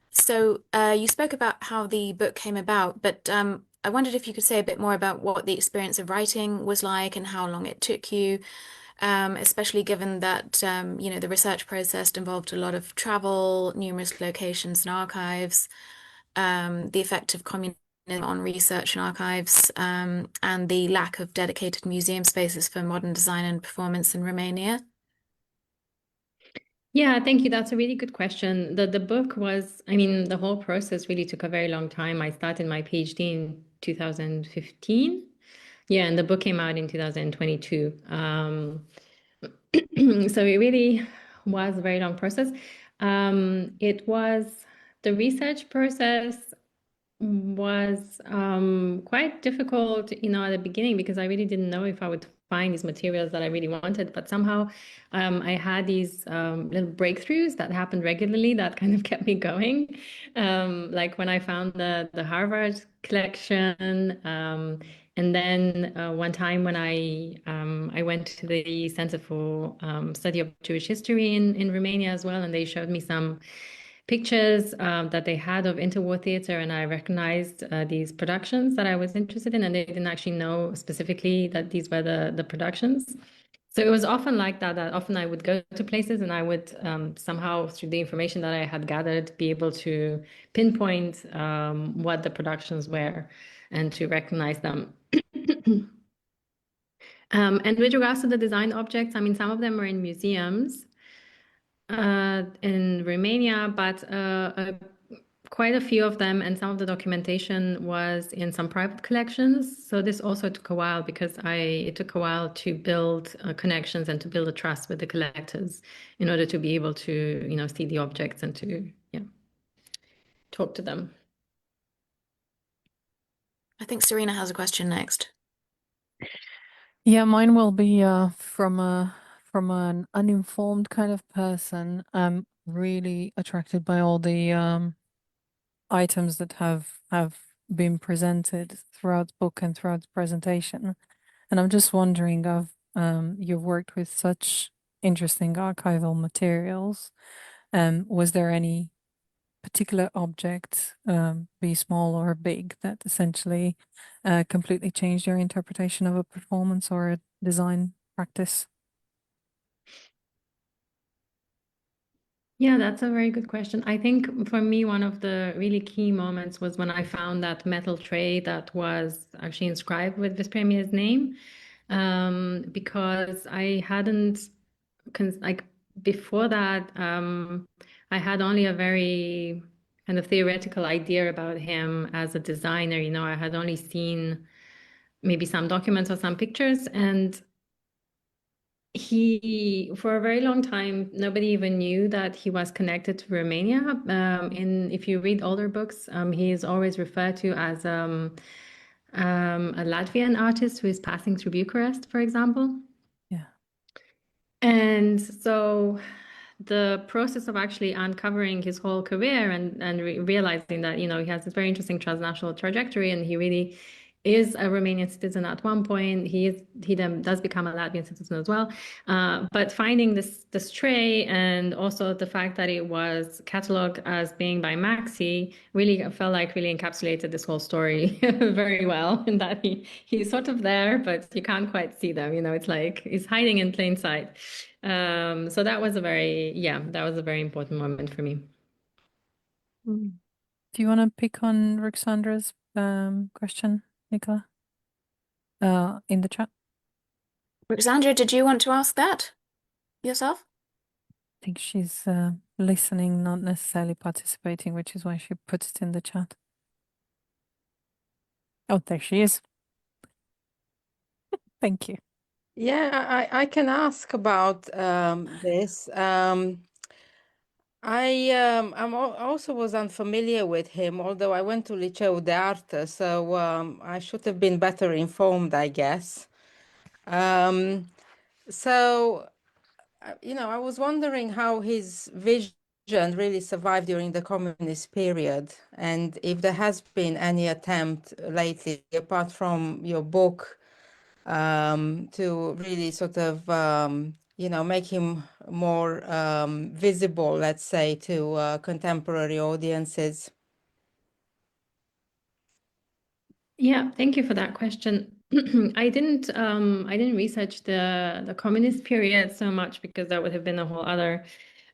Speaker 2: So you spoke about how the book came about, but I wondered if you could say a bit more about what the experience of writing was like and how long it took you, especially given that the research process involved a lot of travel, numerous locations and archives, the effect of communism on research and archives, and the lack of dedicated museum spaces for modern design and performance in Romania.
Speaker 3: yeah, thank you. That's a really good question. The book was, I mean, the whole process really took a very long time. I started my PhD in 2015. Yeah, and the book came out in 2022. So it really was a very long process. It was the research process was quite difficult, at the beginning because I really didn't know if I would find these materials that I really wanted. But somehow I had these little breakthroughs that happened regularly that kind of kept me going. Like when I found the Harvard collection, and then one time when I went to the Center for Study of Jewish History in Romania as well, and they showed me some pictures that they had of interwar theater, and I recognized these productions that I was interested in, and they didn't actually know specifically that these were the productions. So it was often like that, often I would go to places and I would somehow, through the information that I had gathered, be able to pinpoint what the productions were and to recognize them. And with regards to the design objects, I mean, some of them are in museums in Romania, but quite a few of them and some of the documentation was in some private collections. So this also took a while because it took a while to build connections and to build a trust with the collectors in order to be able to, see the objects and to, talk to them.
Speaker 2: I think Serena has a question next.
Speaker 1: Yeah, mine will be from an uninformed kind of person. I'm really attracted by all the items that have been presented throughout the book and throughout the presentation. And I'm just wondering of you've worked with such interesting archival materials. Was there any particular object, be small or big, that essentially completely changed your interpretation of a performance or a design practice?
Speaker 3: Yeah, that's a very good question. I think for me, one of the really key moments was when I found that metal tray that was actually inscribed with Vespremia's name, because I hadn't, like before that, I had only a very kind of theoretical idea about him as a designer. I had only seen maybe some documents or some pictures, and for a very long time, nobody even knew that he was connected to Romania. If you read older books, he is always referred to as a Latvian artist who is passing through Bucharest, for example.
Speaker 1: Yeah.
Speaker 3: And so the process of actually uncovering his whole career and realizing that, he has this very interesting transnational trajectory, and he really is a Romanian citizen at one point. He then does become a Latvian citizen as well. But finding this tray, and also the fact that it was cataloged as being by Maxi, really felt like really encapsulated this whole story very well. In that he's sort of there, but you can't quite see them. It's like he's hiding in plain sight. So that was a very important moment for me.
Speaker 1: Do you want to pick on Ruxandra's question, Nicola? In the chat?
Speaker 2: Alexandra, did you want to ask that yourself?
Speaker 1: I think she's listening, not necessarily participating, which is why she put it in the chat. Oh, there she is. Thank you.
Speaker 4: Yeah, I can ask about this. Also was unfamiliar with him, although I went to Liceu de Artă, so I should have been better informed, I guess. So, I was wondering how his vision really survived during the communist period, and if there has been any attempt lately, apart from your book, to really sort of make him more visible, let's say, to contemporary audiences.
Speaker 3: Yeah, thank you for that question. I didn't research the communist period so much because that would have been a whole other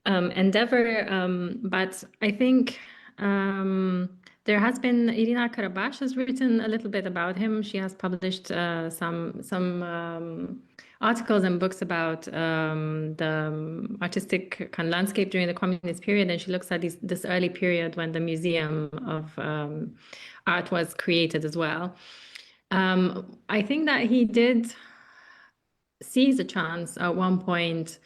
Speaker 3: endeavor. But I think there has been Irina Karabash has written a little bit about him. She has published some articles and books about the artistic kind of landscape during the communist period, and she looks at this early period when the Museum of Art was created as well. I think that he did seize a chance at one point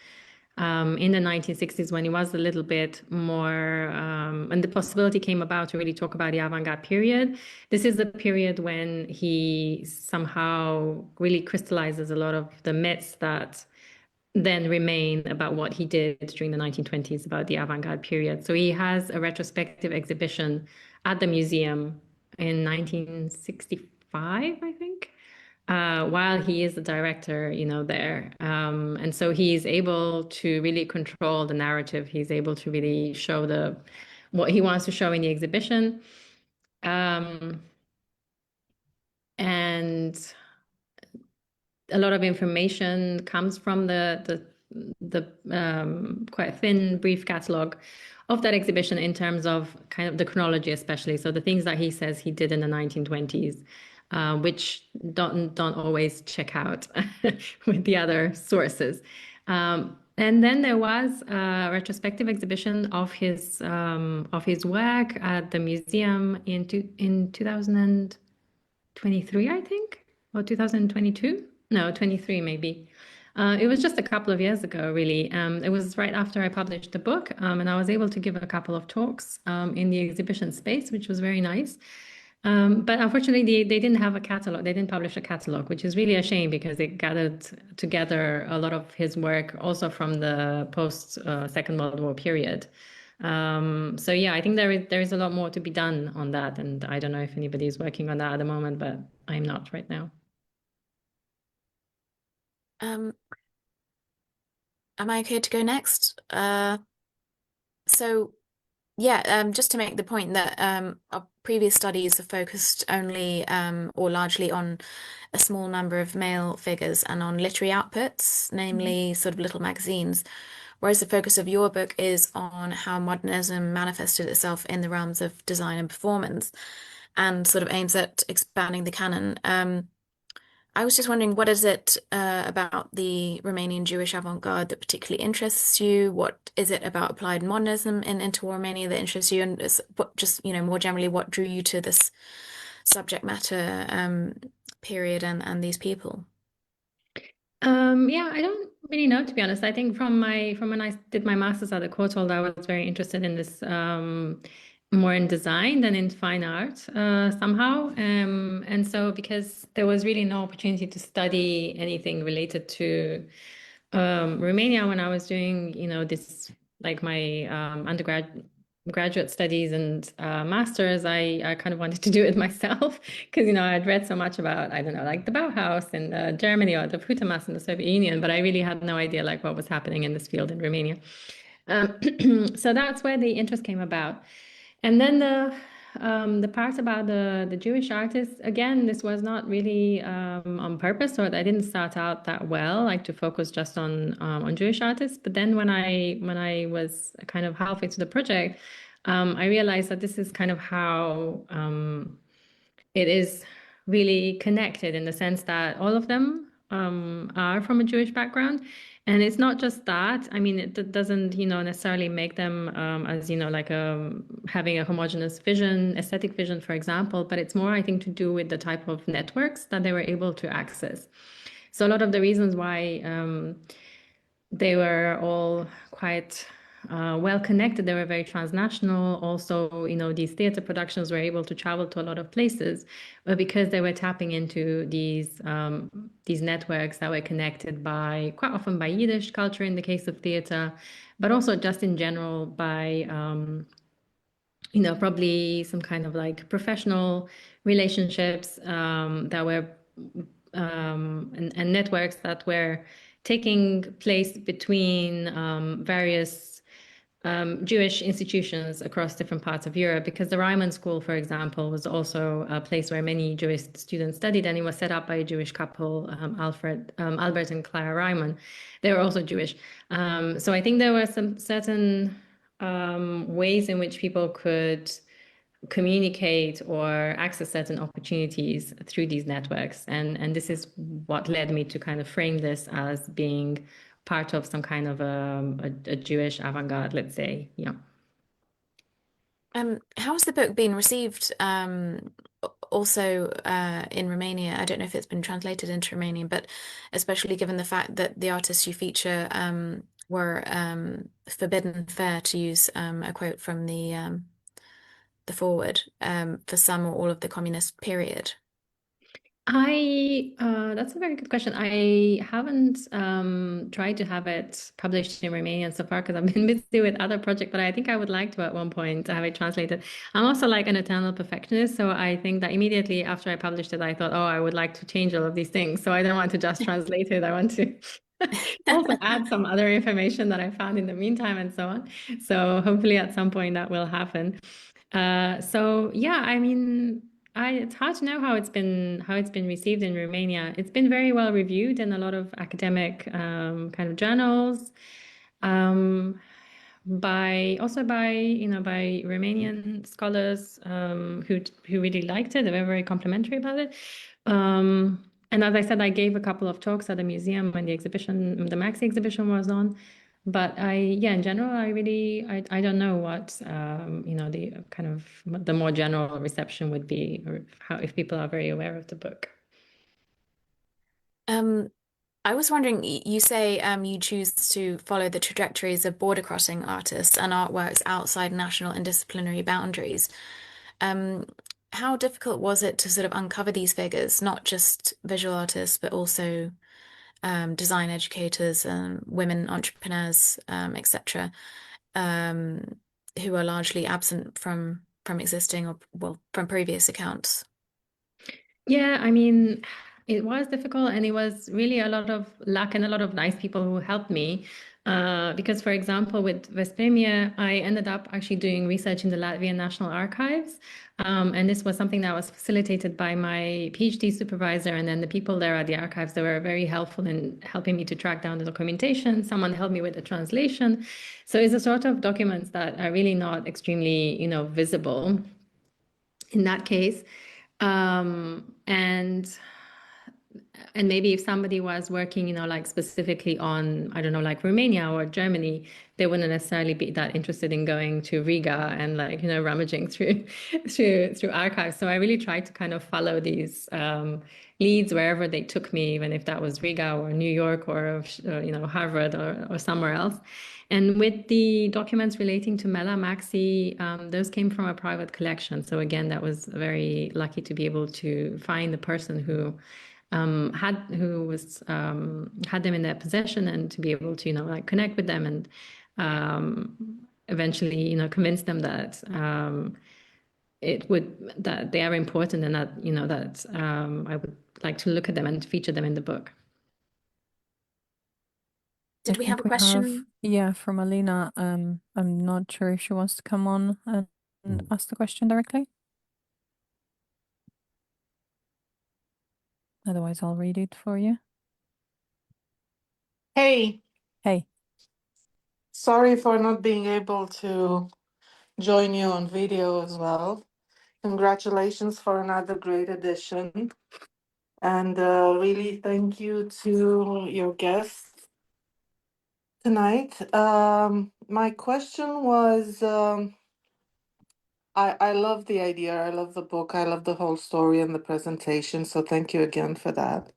Speaker 3: in the 1960s when he was a little bit more, and the possibility came about to really talk about the avant-garde period. This is the period when he somehow really crystallizes a lot of the myths that then remain about what he did during the 1920s about the avant-garde period. So he has a retrospective exhibition at the museum in 1965, I think, while he is the director, there. And so he's able to really control the narrative. He's able to really show what he wants to show in the exhibition. And a lot of information comes from the quite thin, brief catalog of that exhibition in terms of kind of the chronology, especially. So the things that he says he did in the 1920s, which don't always check out with the other sources. And then there was a retrospective exhibition of his work at the museum in 2023, I think, or 2022. No, 23 maybe. It was just a couple of years ago, really. It was right after I published the book, and I was able to give a couple of talks in the exhibition space, which was very nice. But unfortunately, they didn't have a catalog. They didn't publish a catalog, which is really a shame because it gathered together a lot of his work also from the post Second World War period. So yeah, I think there is a lot more to be done on that, and I don't know if anybody is working on that at the moment, but I'm not right now.
Speaker 2: Am I okay to go next? So yeah, just to make the point that our previous studies have focused only or largely on a small number of male figures and on literary outputs, namely sort of little magazines, whereas the focus of your book is on how modernism manifested itself in the realms of design and performance and sort of aims at expanding the canon. I was just wondering, what is it about the Romanian Jewish avant-garde that particularly interests you? What is it about applied modernism in interwar Romania that interests you? And what just, more generally, what drew you to this subject matter period and these people?
Speaker 3: Yeah, I don't really know, to be honest. I think from when I did my master's at the Courtauld, I was very interested in this more in design than in fine art somehow. And so because there was really no opportunity to study anything related to Romania when I was doing, this, like my undergrad graduate studies and masters, I kind of wanted to do it myself because, I'd read so much about, I don't know, like the Bauhaus in Germany or the Futermass in the Soviet Union, but I really had no idea like what was happening in this field in Romania. So that's where the interest came about. And then the part about the Jewish artists, again, this was not really on purpose, or I didn't start out that well, like to focus just on Jewish artists. But then when I was kind of halfway through the project, I realized that this is kind of how it is really connected in the sense that all of them are from a Jewish background. And it's not just that. I mean, it doesn't, necessarily make them as, like having a homogeneous vision, aesthetic vision, for example, but it's more, I think, to do with the type of networks that they were able to access. So a lot of the reasons why they were all quite well connected. They were very transnational. Also, these theater productions were able to travel to a lot of places, but because they were tapping into these networks that were connected by quite often by Yiddish culture in the case of theater, but also just in general by probably some kind of like professional relationships that were and networks that were taking place between various Jewish institutions across different parts of Europe, because the Reimann School, for example, was also a place where many Jewish students studied, and it was set up by a Jewish couple, Albert and Clara Reimann. They were also Jewish. So I think there were some certain ways in which people could communicate or access certain opportunities through these networks. And this is what led me to kind of frame this as being part of some kind of a Jewish avant-garde, let's say. Yeah.
Speaker 2: How has the book been received also in Romania? I don't know if it's been translated into Romanian, but especially given the fact that the artists you feature were forbidden fair, to use a quote from the forward, for some or all of the communist period.
Speaker 3: That's a very good question. I haven't tried to have it published in Romanian so far because I've been busy with other projects, but I think I would like to at one point have it translated. I'm also like an eternal perfectionist, so I think that immediately after I published it, I thought, oh, I would like to change all of these things. So I don't want to just translate it. I want to also add some other information that I found in the meantime and so on. So hopefully at some point that will happen. So yeah, I mean, it's hard to know how it's been received in Romania. It's been very well reviewed in a lot of academic kind of journals, by Romanian scholars who really liked it. They were very complimentary about it. And as I said, I gave a couple of talks at the museum when the Maxi exhibition was on. But in general, I don't know what, the kind of the more general reception would be, or if people are very aware of the book.
Speaker 2: I was wondering, you say you choose to follow the trajectories of border crossing artists and artworks outside national and disciplinary boundaries. How difficult was it to sort of uncover these figures, not just visual artists, but also design educators and women entrepreneurs, etc., who are largely absent from existing or from previous accounts?
Speaker 3: Yeah, I mean, it was difficult, and it was really a lot of luck and a lot of nice people who helped me. Because, for example, with Veszprémia, I ended up actually doing research in the Latvian National Archives. And this was something that was facilitated by my PhD supervisor. And then the people there at the archives, they were very helpful in helping me to track down the documentation. Someone helped me with the translation. So it's a sort of documents that are really not extremely, visible in that case. And maybe if somebody was working, like specifically on, I don't know, like Romania or Germany, they wouldn't necessarily be that interested in going to Riga and like, rummaging through archives. So I really tried to kind of follow these leads wherever they took me, even if that was Riga or New York or Harvard or somewhere else. And with the documents relating to Mela Maxi, those came from a private collection. So again, that was very lucky to be able to find the person who had them in their possession, and to be able to connect with them and eventually, convince them that that they are important, and that that I would like to look at them and feature them in the book.
Speaker 2: Did we have a question?
Speaker 1: Yeah, from Alina. I'm not sure if she wants to come on and ask the question directly. Otherwise, I'll read it for you.
Speaker 5: Hey,
Speaker 1: Hey.
Speaker 5: sorry for not being able to join you on video as well. Congratulations for another great edition. And really thank you to your guests tonight. My question was, I love the idea, I love the book, I love the whole story and the presentation, so thank you again for that.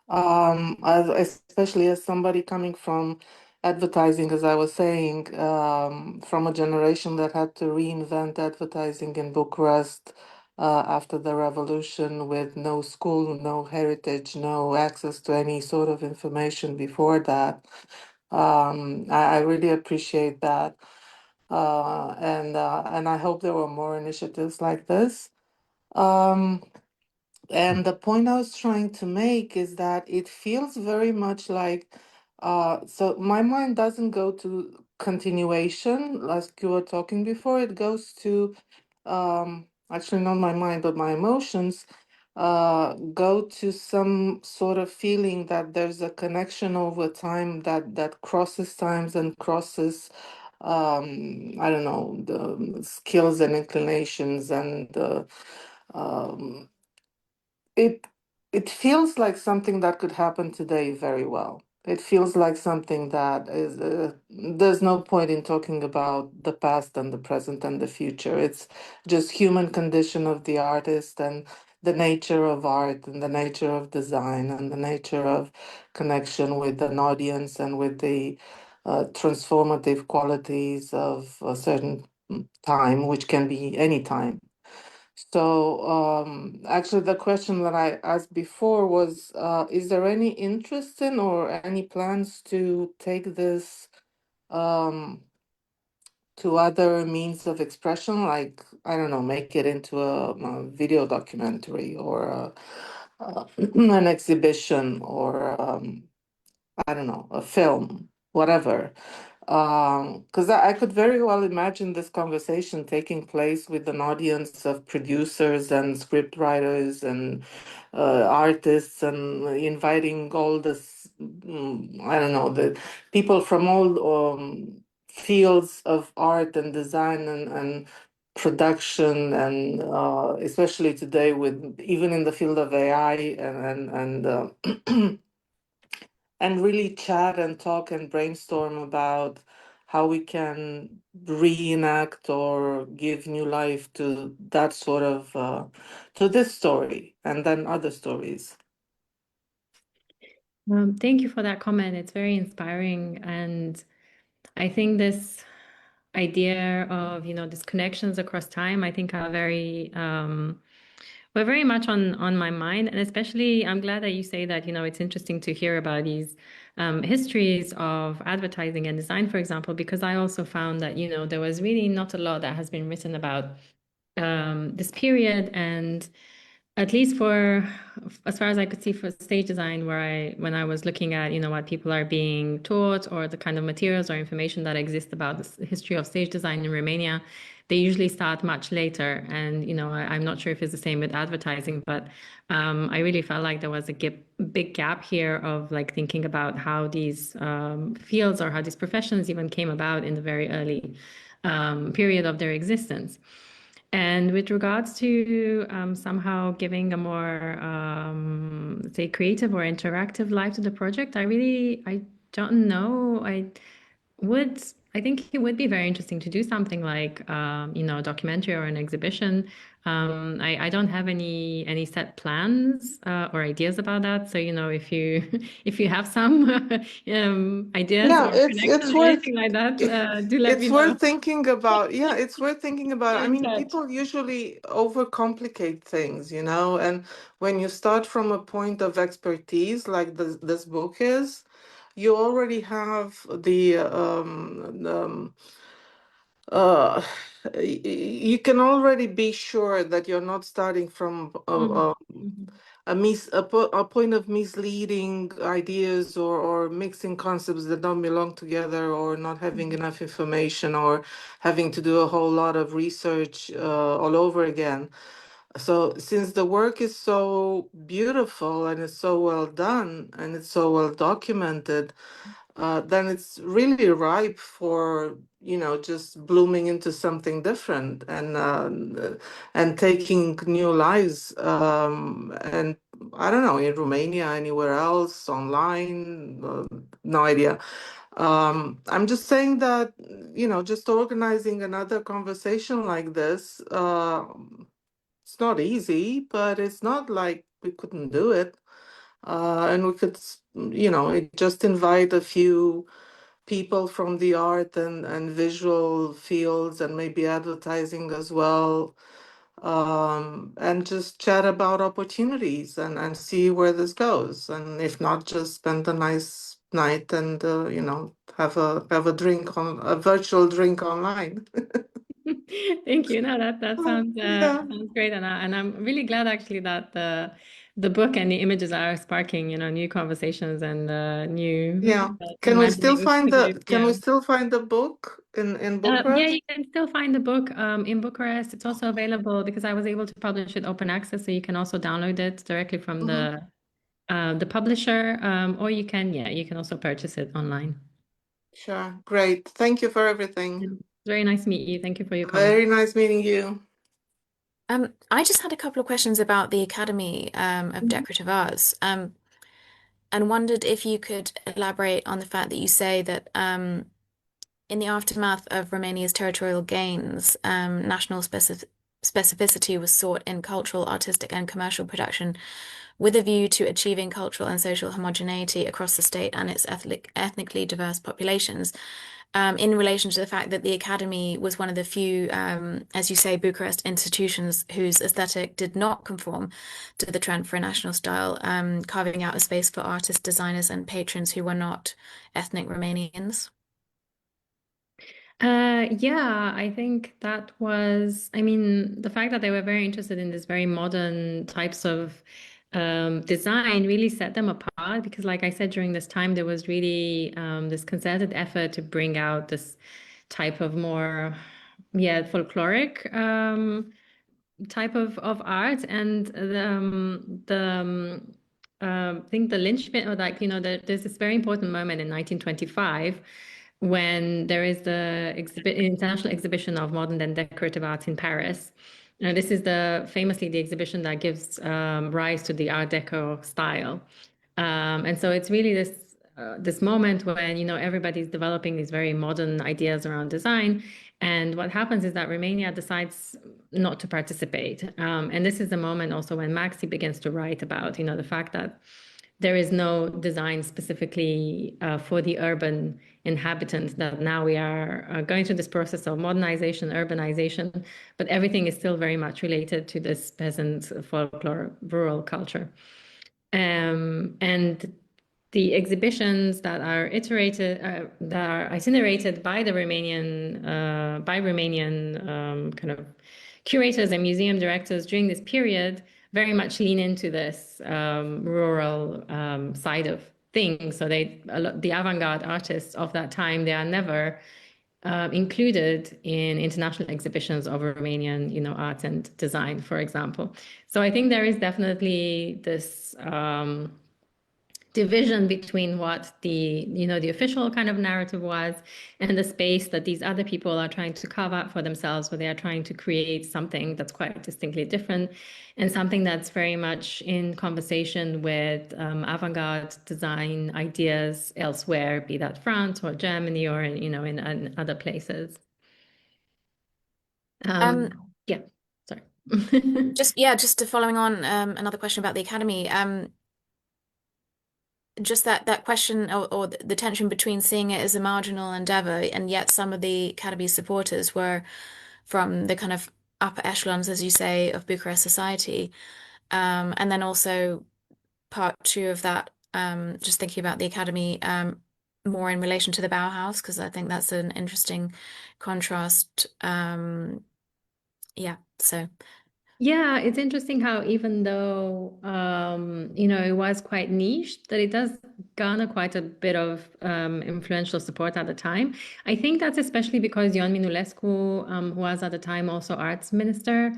Speaker 5: Especially as somebody coming from advertising, as I was saying, from a generation that had to reinvent advertising in Bucharest after the revolution, with no school, no heritage, no access to any sort of information before that. I really appreciate that. And I hope there were more initiatives like this. And the point I was trying to make is that it feels very much like, so my mind doesn't go to continuation, like you were talking before. It goes to, actually not my mind, but my emotions, go to some sort of feeling that there's a connection over time that crosses times and crosses, I don't know, the skills and inclinations and um, it it feels like something that could happen today very well. It feels like something that is, there's no point in talking about the past and the present and the future. It's just human condition of the artist, and the nature of art, and the nature of design, and the nature of connection with an audience, and with the transformative qualities of a certain time, which can be any time. So, actually, the question that I asked before was, is there any interest in or any plans to take this to other means of expression, like, I don't know, make it into a video documentary, or an exhibition, or I don't know, a film, whatever? Because I could very well imagine this conversation taking place with an audience of producers and script writers and artists, and inviting all this, I don't know, the people from all fields of art and design and production, and especially today, with even in the field of AI, and really chat and talk and brainstorm about how we can reenact or give new life to that sort of to this story, and then other stories.
Speaker 3: Thank you for that comment. It's very inspiring, and I think this idea of these connections across time, I think are were very much on my mind. And especially, I'm glad that you say that it's interesting to hear about these histories of advertising and design, for example, because I also found that there was really not a lot that has been written about this period. And at least for as far as I could see, for stage design, when I was looking at what people are being taught, or the kind of materials or information that exists about the history of stage design in Romania, they usually start much later. And I'm not sure if it's the same with advertising, but I really felt like there was a big gap here of like thinking about how these fields, or how these professions even came about in the very early period of their existence. And with regards to somehow giving a more, say, creative or interactive life to the project, I don't know. I think it would be very interesting to do something like, a documentary or an exhibition. I don't have any set plans or ideas about that. So, if you if you have some ideas
Speaker 5: Yeah,
Speaker 3: or
Speaker 5: it's
Speaker 3: connections or
Speaker 5: worth
Speaker 3: anything like that, do let me
Speaker 5: it's
Speaker 3: know.
Speaker 5: worth thinking about. Yeah, it's worth thinking about.
Speaker 3: Stay
Speaker 5: I
Speaker 3: in
Speaker 5: mean,
Speaker 3: touch.
Speaker 5: people usually overcomplicate things, and when you start from a point of expertise like this book is, you already have uh, you can already be sure that you're not starting from a point of misleading ideas or mixing concepts that don't belong together or not having enough information or having to do a whole lot of research all over again. So since the work is so beautiful and it's so well done and it's so well documented, then it's really ripe for, just blooming into something different and taking new lives. And I don't know, in Romania, anywhere else, online, no idea. I'm just saying that, just organizing another conversation like this, it's not easy, but it's not like we couldn't do it. And we could, just invite a few people from the art and visual fields and maybe advertising as well, and just chat about opportunities and see where this goes. And if not, just spend a nice night and have a drink on a virtual drink online.
Speaker 3: Thank you. No, that sounds
Speaker 5: Yeah.
Speaker 3: sounds great, and I'm really glad actually that the book and the images are sparking, new conversations and new
Speaker 5: Yeah. Can we still
Speaker 3: imaginings
Speaker 5: find
Speaker 3: to do.
Speaker 5: can
Speaker 3: Yeah.
Speaker 5: we still find the book in
Speaker 3: Yeah,
Speaker 5: Bucharest?
Speaker 3: you can still find the book in Bucharest. It's also available because I was able to publish it open access, so you can also download it directly from the publisher, or you can also purchase it online.
Speaker 5: Sure. Great. Thank you for everything.
Speaker 3: Very nice to meet you. Thank you for your comment.
Speaker 5: Very nice meeting you.
Speaker 2: I just had a couple of questions about the Academy of Decorative Arts, and wondered if you could elaborate on the fact that you say that in the aftermath of Romania's territorial gains, national specificity was sought in cultural, artistic, and commercial production with a view to achieving cultural and social homogeneity across the state and its ethnically diverse populations. In relation to the fact that the Academy was one of the few, as you say, Bucharest institutions whose aesthetic did not conform to the trend for a national style, carving out a space for artists, designers, and patrons who were not ethnic Romanians.
Speaker 3: Yeah, I think that was, I mean, the fact that they were very interested in this very modern types of design really set them apart because, like I said, during this time, there was really this concerted effort to bring out this type of more, yeah, folkloric type of art. And I think the linchpin, or like, there's this very important moment in 1925 when there is the international exhibition of modern and decorative arts in Paris. This is famously the exhibition that gives rise to the Art Deco style. And so it's really this moment when, everybody's developing these very modern ideas around design. And what happens is that Romania decides not to participate. And this is the moment also when Maxi begins to write about, the fact that there is no design specifically for the urban inhabitants, that now we are going through this process of modernization, urbanization, but everything is still very much related to this peasant folklore, rural culture. And the exhibitions that are itinerated by the Romanian kind of curators and museum directors during this period very much lean into this rural side of things. So the avant-garde artists of that time, they are never included in international exhibitions of Romanian, art and design, for example. So I think there is definitely this division between what the official kind of narrative was and the space that these other people are trying to carve out for themselves, where they are trying to create something that's quite distinctly different and something that's very much in conversation with avant-garde design ideas elsewhere, be that France or Germany or in other places. Yeah, sorry.
Speaker 2: Just to following on another question about the Academy. Just that question or the tension between seeing it as a marginal endeavor, and yet some of the Academy supporters were from the kind of upper echelons, as you say, of Bucharest society. And then also part two of that, just thinking about the Academy, more in relation to the Bauhaus, because I think that's an interesting contrast. Yeah, so.
Speaker 3: Yeah, it's interesting how even though it was quite niche, that it does garner quite a bit of influential support at the time. I think that's especially because Ion Minulescu, who was at the time also arts minister,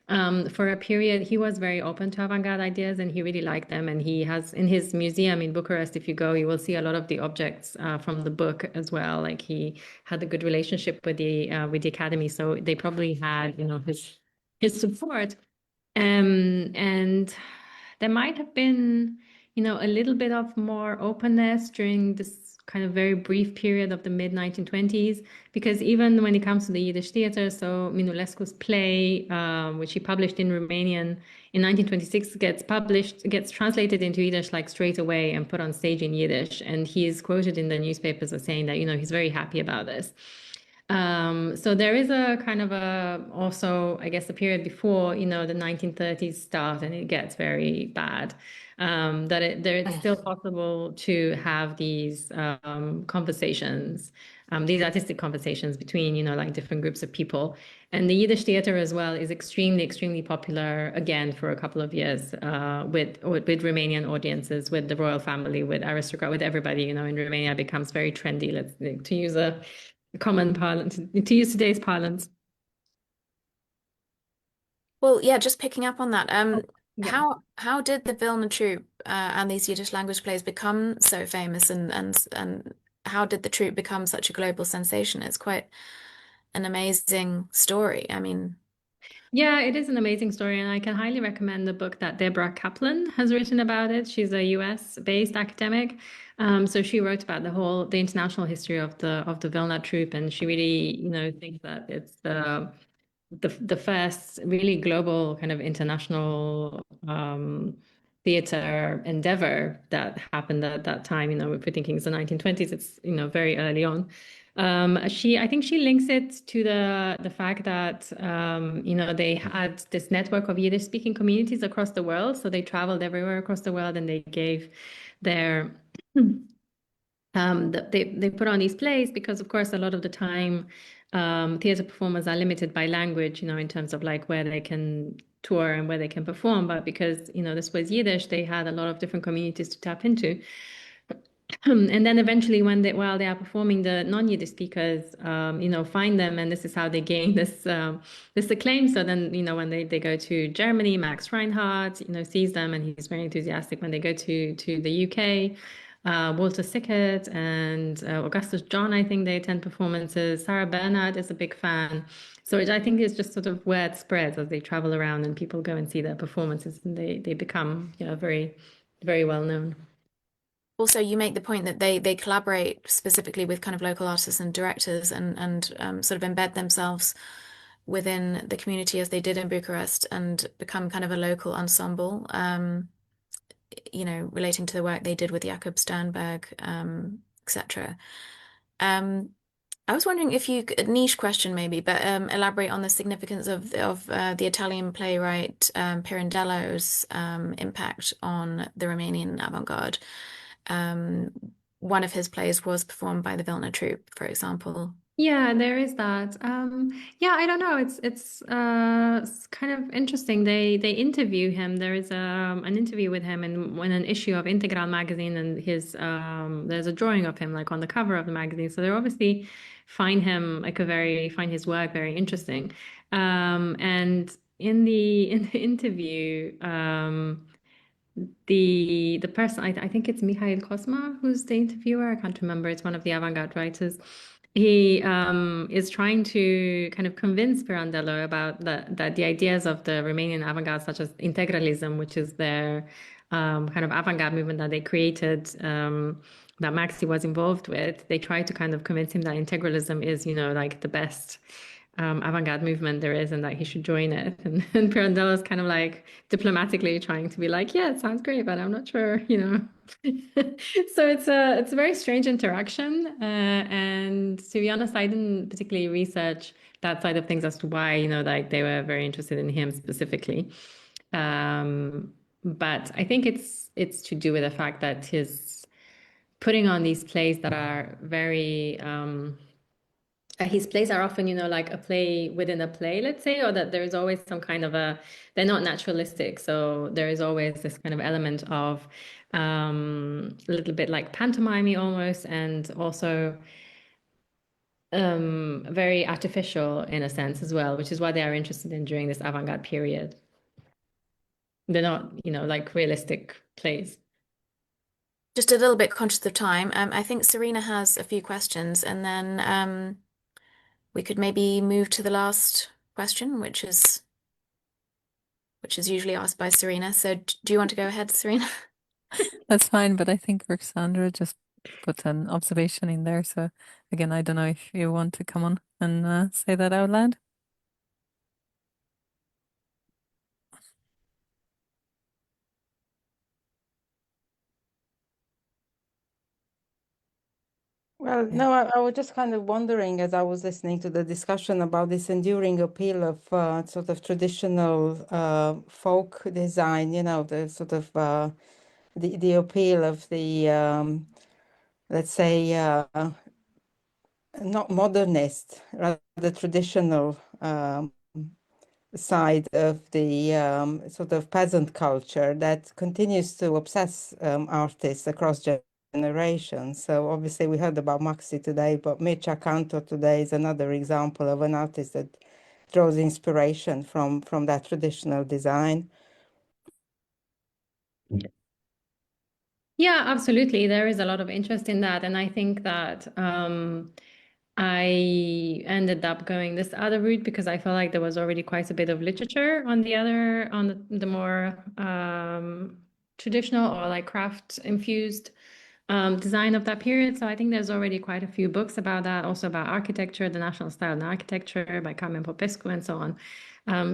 Speaker 3: for a period, he was very open to avant-garde ideas and he really liked them. And he has in his museum in Bucharest, if you go, you will see a lot of the objects from the book as well. Like he had a good relationship with the academy, so they probably had, his support. And there might have been, a little bit of more openness during this kind of very brief period of the mid-1920s, because even when it comes to the Yiddish theater, so Minulescu's play, which he published in Romanian in 1926, gets translated into Yiddish like straight away and put on stage in Yiddish. And he is quoted in the newspapers as saying that, he's very happy about this. So there is a kind of also, I guess, the period before, the 1930s start and it gets very bad. It's still possible to have these conversations, these artistic conversations between, like different groups of people. And the Yiddish theater as well is extremely, extremely popular, again, for a couple of years with Romanian audiences, with the royal family, with aristocrat, with everybody, in Romania. It becomes very trendy, to use a common parlance, to use today's parlance.
Speaker 2: Well, yeah, just picking up on that.
Speaker 3: Yeah.
Speaker 2: How did the Vilna troupe and these Yiddish language plays become so famous, and how did the troupe become such a global sensation? It's quite an amazing story. I mean,
Speaker 3: Yeah, it is an amazing story, and I can highly recommend the book that Deborah Kaplan has written about it. She's a US-based academic. So she wrote about the international history of the Vilna troupe, and she really, thinks that it's the first really global kind of international theater endeavor that happened at that time. If we're thinking it's the 1920s, it's very early on. I think she links it to the fact that they had this network of Yiddish speaking communities across the world, so they traveled everywhere across the world and they gave their they put on these plays because, of course, a lot of the time, theater performers are limited by language, in terms of like where they can tour and where they can perform. But because, this was Yiddish, they had a lot of different communities to tap into. And then eventually, while they are performing, the non-Yiddish speakers, find them, and this is how they gain this acclaim. So then, when they go to Germany, Max Reinhardt, sees them, and he's very enthusiastic. When they go to the UK, Walter Sickert and Augustus John, I think they attend performances. Sarah Bernhardt is a big fan. So I think it's just sort of word spreads as they travel around and people go and see their performances, and they become, very, very well known.
Speaker 2: also you make the point that they collaborate specifically with kind of local artists and directors and sort of embed themselves within the community as they did in Bucharest and become kind of a local ensemble, relating to the work they did with Jakob Sternberg, etc. I was wondering if you could, niche question maybe, but elaborate on the significance of the Italian playwright Pirandello's impact on the Romanian avant-garde. One of his plays was performed by the Vilna troupe, for example.
Speaker 3: Yeah, there is that. Yeah, I don't know. It's kind of interesting. They interview him. There is an interview with him in an issue of Integral magazine, and there's a drawing of him like on the cover of the magazine. So they obviously find his work very interesting. And in the interview, the person, I think it's Mikhail Kosma who's the interviewer. I can't remember. It's one of the avant-garde writers. He is trying to kind of convince Pirandello about that the ideas of the Romanian avant-garde, such as integralism, which is their kind of avant-garde movement that they created, that Maxi was involved with. They try to kind of convince him that integralism is, like the best avant-garde movement there is, and that he should join it. And Pirandello is kind of like diplomatically trying to be like, yeah, it sounds great, but I'm not sure, So it's a very strange interaction. And to be honest, I didn't particularly research that side of things as to why, like they were very interested in him specifically. But I think it's to do with the fact that his putting on these plays that are very his plays are often, you know, like a play within a play, let's say, or that there's always some kind of they're not naturalistic. So there is always this kind of element of a little bit like pantomime almost, and also very artificial in a sense as well, which is what they are interested in during this avant-garde period. They're not, you know, like realistic plays.
Speaker 2: Just a little bit conscious of time. I think Serena has a few questions, and then we could maybe move to the last question, which is usually asked by Serena. So do you want to go ahead, Serena?
Speaker 1: That's fine, but I think Alexandra just put an observation in there. So again, I don't know if you want to come on and say that out loud.
Speaker 4: Well, no, I was just kind of wondering as I was listening to the discussion about this enduring appeal of sort of traditional folk design, you know, the sort of the appeal of the let's say not modernist, rather traditional side of the sort of peasant culture that continues to obsess artists across generations. So obviously we heard about Maxi today, but Mircea Cantor today is another example of an artist that draws inspiration from that traditional design.
Speaker 3: Yeah, absolutely. There is a lot of interest in that. And I think that I ended up going this other route because I felt like there was already quite a bit of literature on the more traditional or like craft infused design of that period. So I think there's already quite a few books about that, also about architecture, the national style and architecture by Carmen Popescu and so on.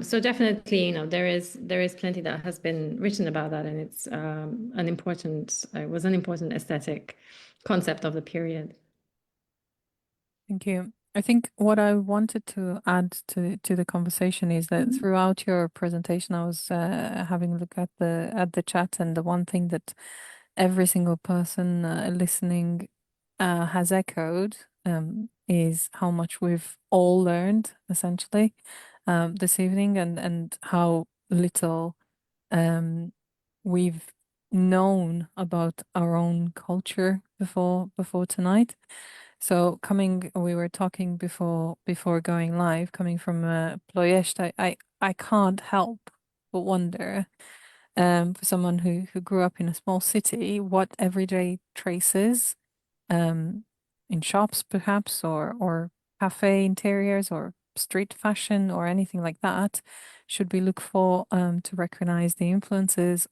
Speaker 3: So definitely, you know, there is plenty that has been written about that, and it's it was an important aesthetic concept of the period.
Speaker 1: Thank you. I think what I wanted to add to the conversation is that throughout your presentation, I was having a look at the chat, and the one thing that every single person listening has echoed is how much we've all learned essentially this evening, and how little we've known about our own culture before tonight. So we were talking before going live, coming from Ploiești, I can't help but wonder, for someone who grew up in a small city, what everyday traces, in shops perhaps, or cafe interiors, or street fashion, or anything like that, should we look for to recognize the influences,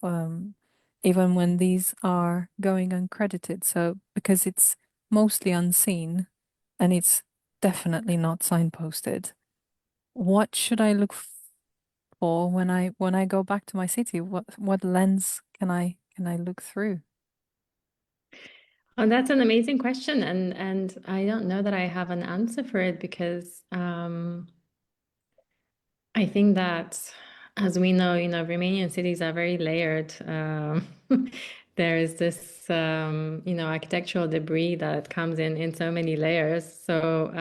Speaker 1: even when these are going uncredited. So because it's mostly unseen and it's definitely not signposted, what should I look for when I go back to my city? What lens can I look through?
Speaker 3: Oh, that's an amazing question, and I don't know that I have an answer for it because I think that, as we know, you know, Romanian cities are very layered. There is this, you know, architectural debris that comes in so many layers. So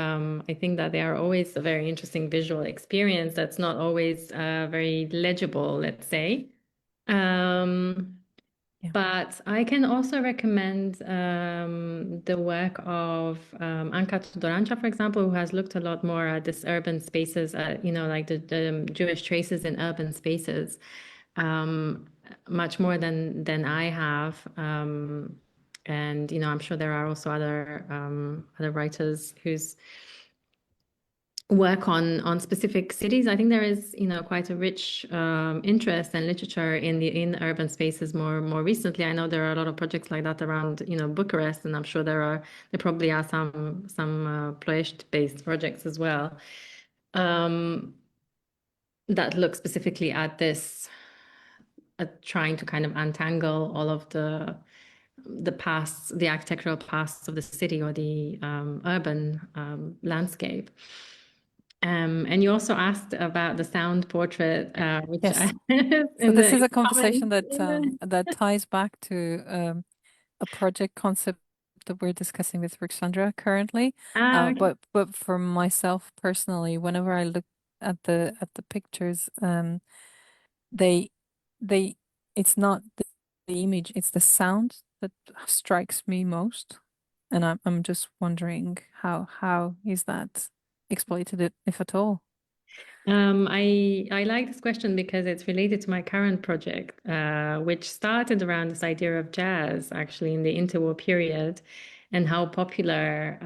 Speaker 3: I think that they are always a very interesting visual experience that's not always very legible, let's say. But I can also recommend the work of Anca Tudorancea, for example, who has looked a lot more at this urban spaces, you know, like the Jewish traces in urban spaces, much more than I have. And, you know, I'm sure there are also other writers whose work on specific cities. I think there is, you know, quite a rich interest and literature in urban spaces more recently. I know there are a lot of projects like that around, you know, Bucharest, and I'm sure there probably are some Ploiești-based projects as well that look specifically at this, trying to kind of untangle all of the past, the architectural pasts of the city or the urban landscape. And you also asked about the sound portrait, which
Speaker 1: Yes.
Speaker 3: So
Speaker 1: this is a conversation that ties back to a project concept that we're discussing with Alexandra currently.
Speaker 3: Okay.
Speaker 1: But for myself personally, whenever I look at the pictures, they they it's not the image, it's the sound that strikes me most. And I'm just wondering how is that exploited, if at all?
Speaker 3: I like this question because it's related to my current project, which started around this idea of jazz, actually in the interwar period, and how popular,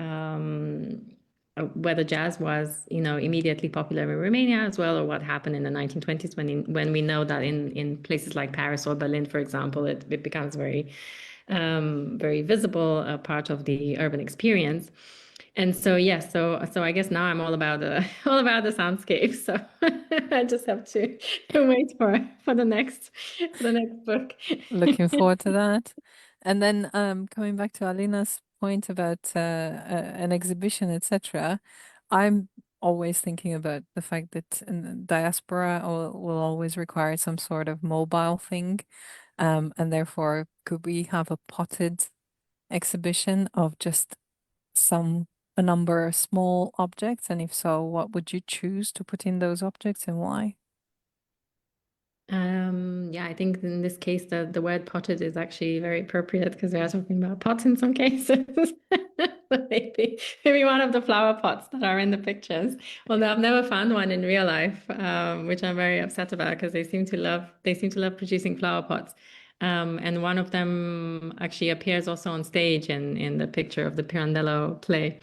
Speaker 3: whether jazz was, immediately popular in Romania as well, or what happened in the 1920s when we know that in places like Paris or Berlin, for example, it becomes very visible, a part of the urban experience. And so yes, so I guess now I'm all about the all about the soundscape. So I just have to wait for the next book.
Speaker 1: Looking forward to that. And then coming back to Alina's point about an exhibition, etc., I'm always thinking about the fact that in the diaspora will always require some sort of mobile thing. And therefore, could we have a potted exhibition of just a number of small objects? And if so, what would you choose to put in those objects and why?
Speaker 3: Yeah, I think in this case the word potted is actually very appropriate because we are talking about pots in some cases. So maybe one of the flower pots that are in the pictures. Although I've never found one in real life, which I'm very upset about because they seem to love producing flower pots. And one of them actually appears also on stage in the picture of the Pirandello play.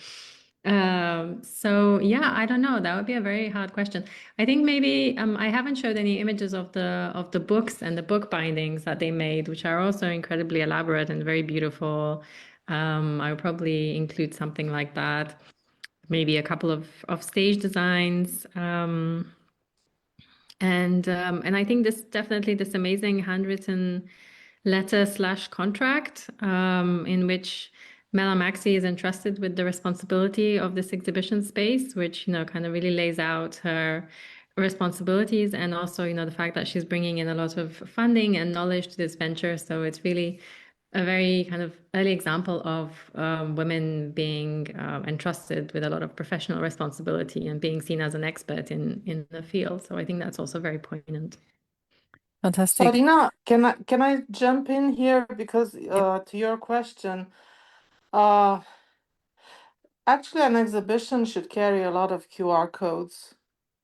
Speaker 3: So yeah, I don't know. That would be a very hard question. I think maybe I haven't showed any images of the books and the book bindings that they made, which are also incredibly elaborate and very beautiful. I would probably include something like that. Maybe a couple of stage designs. And I think this amazing handwritten letter/contract in which Mela Maxi is entrusted with the responsibility of this exhibition space, which kind of really lays out her responsibilities and also the fact that she's bringing in a lot of funding and knowledge to this venture. So it's really a very kind of early example of women being entrusted with a lot of professional responsibility and being seen as an expert in the field. So I think that's also very poignant.
Speaker 1: Fantastic.
Speaker 5: Sarina, can I jump in here because to your question, uh, actually an exhibition should carry a lot of QR codes,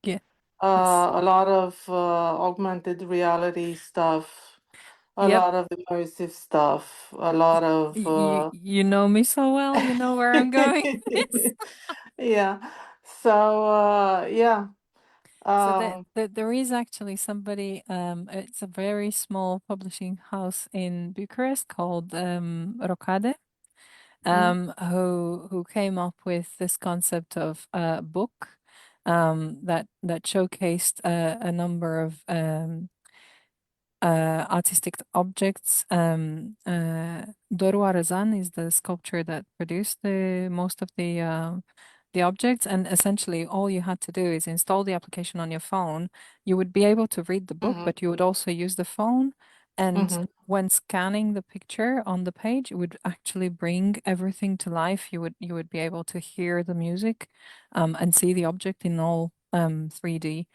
Speaker 1: Yeah. Yes.
Speaker 5: a lot of augmented reality stuff, a
Speaker 1: Yep.
Speaker 5: lot of immersive stuff, a lot of
Speaker 1: You know me so well, you know where I'm going with this.
Speaker 5: yeah. So yeah.
Speaker 1: So
Speaker 5: Um,
Speaker 1: there is actually somebody, it's a very small publishing house in Bucharest called Rocade,
Speaker 5: mm,
Speaker 1: who came up with this concept of a book that showcased a number of artistic objects. Doru Arăzan is the sculpture that produced the most of the objects, and essentially all you had to do is install the application on your phone. You would be able to read the book,
Speaker 5: mhm,
Speaker 1: but you would also use the phone. And
Speaker 5: mhm,
Speaker 1: when scanning the picture on the page, it would actually bring everything to life. You would be able to hear the music, and see the object in all 3D.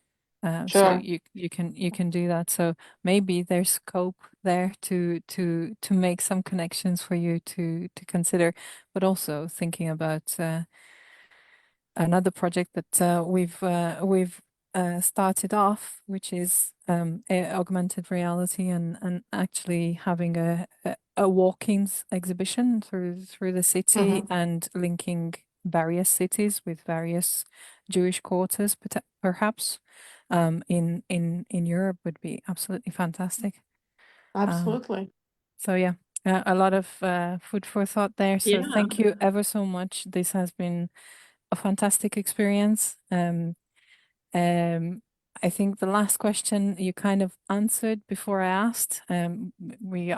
Speaker 1: So
Speaker 5: sure.
Speaker 1: you can do that. So maybe there's scope there to make some connections for you to consider, but also thinking about another project that we've started off, which is augmented reality and actually having a walk-ins exhibition through the city
Speaker 5: Mhm,
Speaker 1: and linking various cities with various Jewish quarters, perhaps in Europe would be absolutely fantastic. Um,
Speaker 5: absolutely.
Speaker 1: so yeah, a lot of food for thought there. So
Speaker 3: Yeah.
Speaker 1: thank you ever so much. This has been a fantastic experience. Um, I think the last question you kind of answered before I asked. We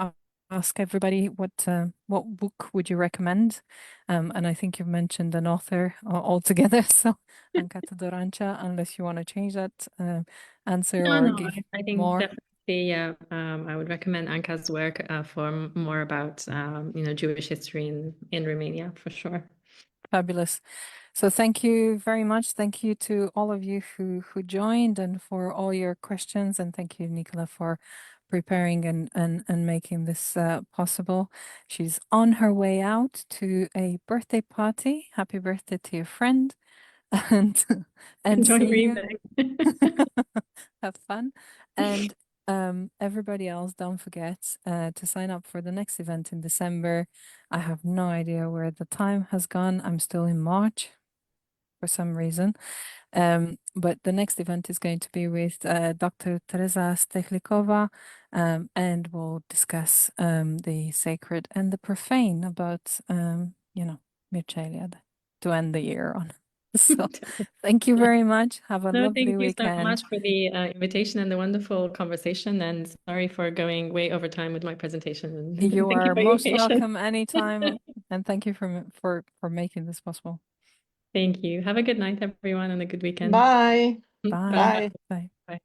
Speaker 1: ask everybody what book would you recommend, and I think you've mentioned an author altogether. So Ancata Dorancha, unless you want to change that answer
Speaker 3: No,
Speaker 1: or
Speaker 3: no,
Speaker 1: give
Speaker 3: I think
Speaker 1: more.
Speaker 3: definitely Yeah, I would recommend Anka's work for more about Jewish history in Romania for sure.
Speaker 1: Fabulous. So thank you very much. Thank you to all of you who joined and for all your questions. And thank you, Nicola, for preparing and making this possible. She's on her way out to a birthday party. Happy birthday to your friend. And
Speaker 3: Enjoy
Speaker 1: see
Speaker 3: your
Speaker 1: you.
Speaker 3: evening.
Speaker 1: Have fun. And everybody else, don't forget to sign up for the next event in December. I have no idea where the time has gone. I'm still in March for some reason. But the next event is going to be with Dr. Teresa Stechlikova, and we'll discuss the sacred and the profane about, Mircea Eliade to end the year on. So thank you very much. Have a
Speaker 3: No,
Speaker 1: lovely
Speaker 3: thank you so
Speaker 1: weekend.
Speaker 3: much for the invitation and the wonderful conversation. And sorry for going way over time with my presentation.
Speaker 1: You
Speaker 3: Thank you
Speaker 1: are
Speaker 3: for your
Speaker 1: most
Speaker 3: patience.
Speaker 1: welcome anytime, and thank you for making this possible.
Speaker 3: Thank you. Have a good night, everyone, and a good weekend.
Speaker 5: Bye.
Speaker 1: Bye.
Speaker 5: Bye.
Speaker 1: Bye.
Speaker 3: Bye.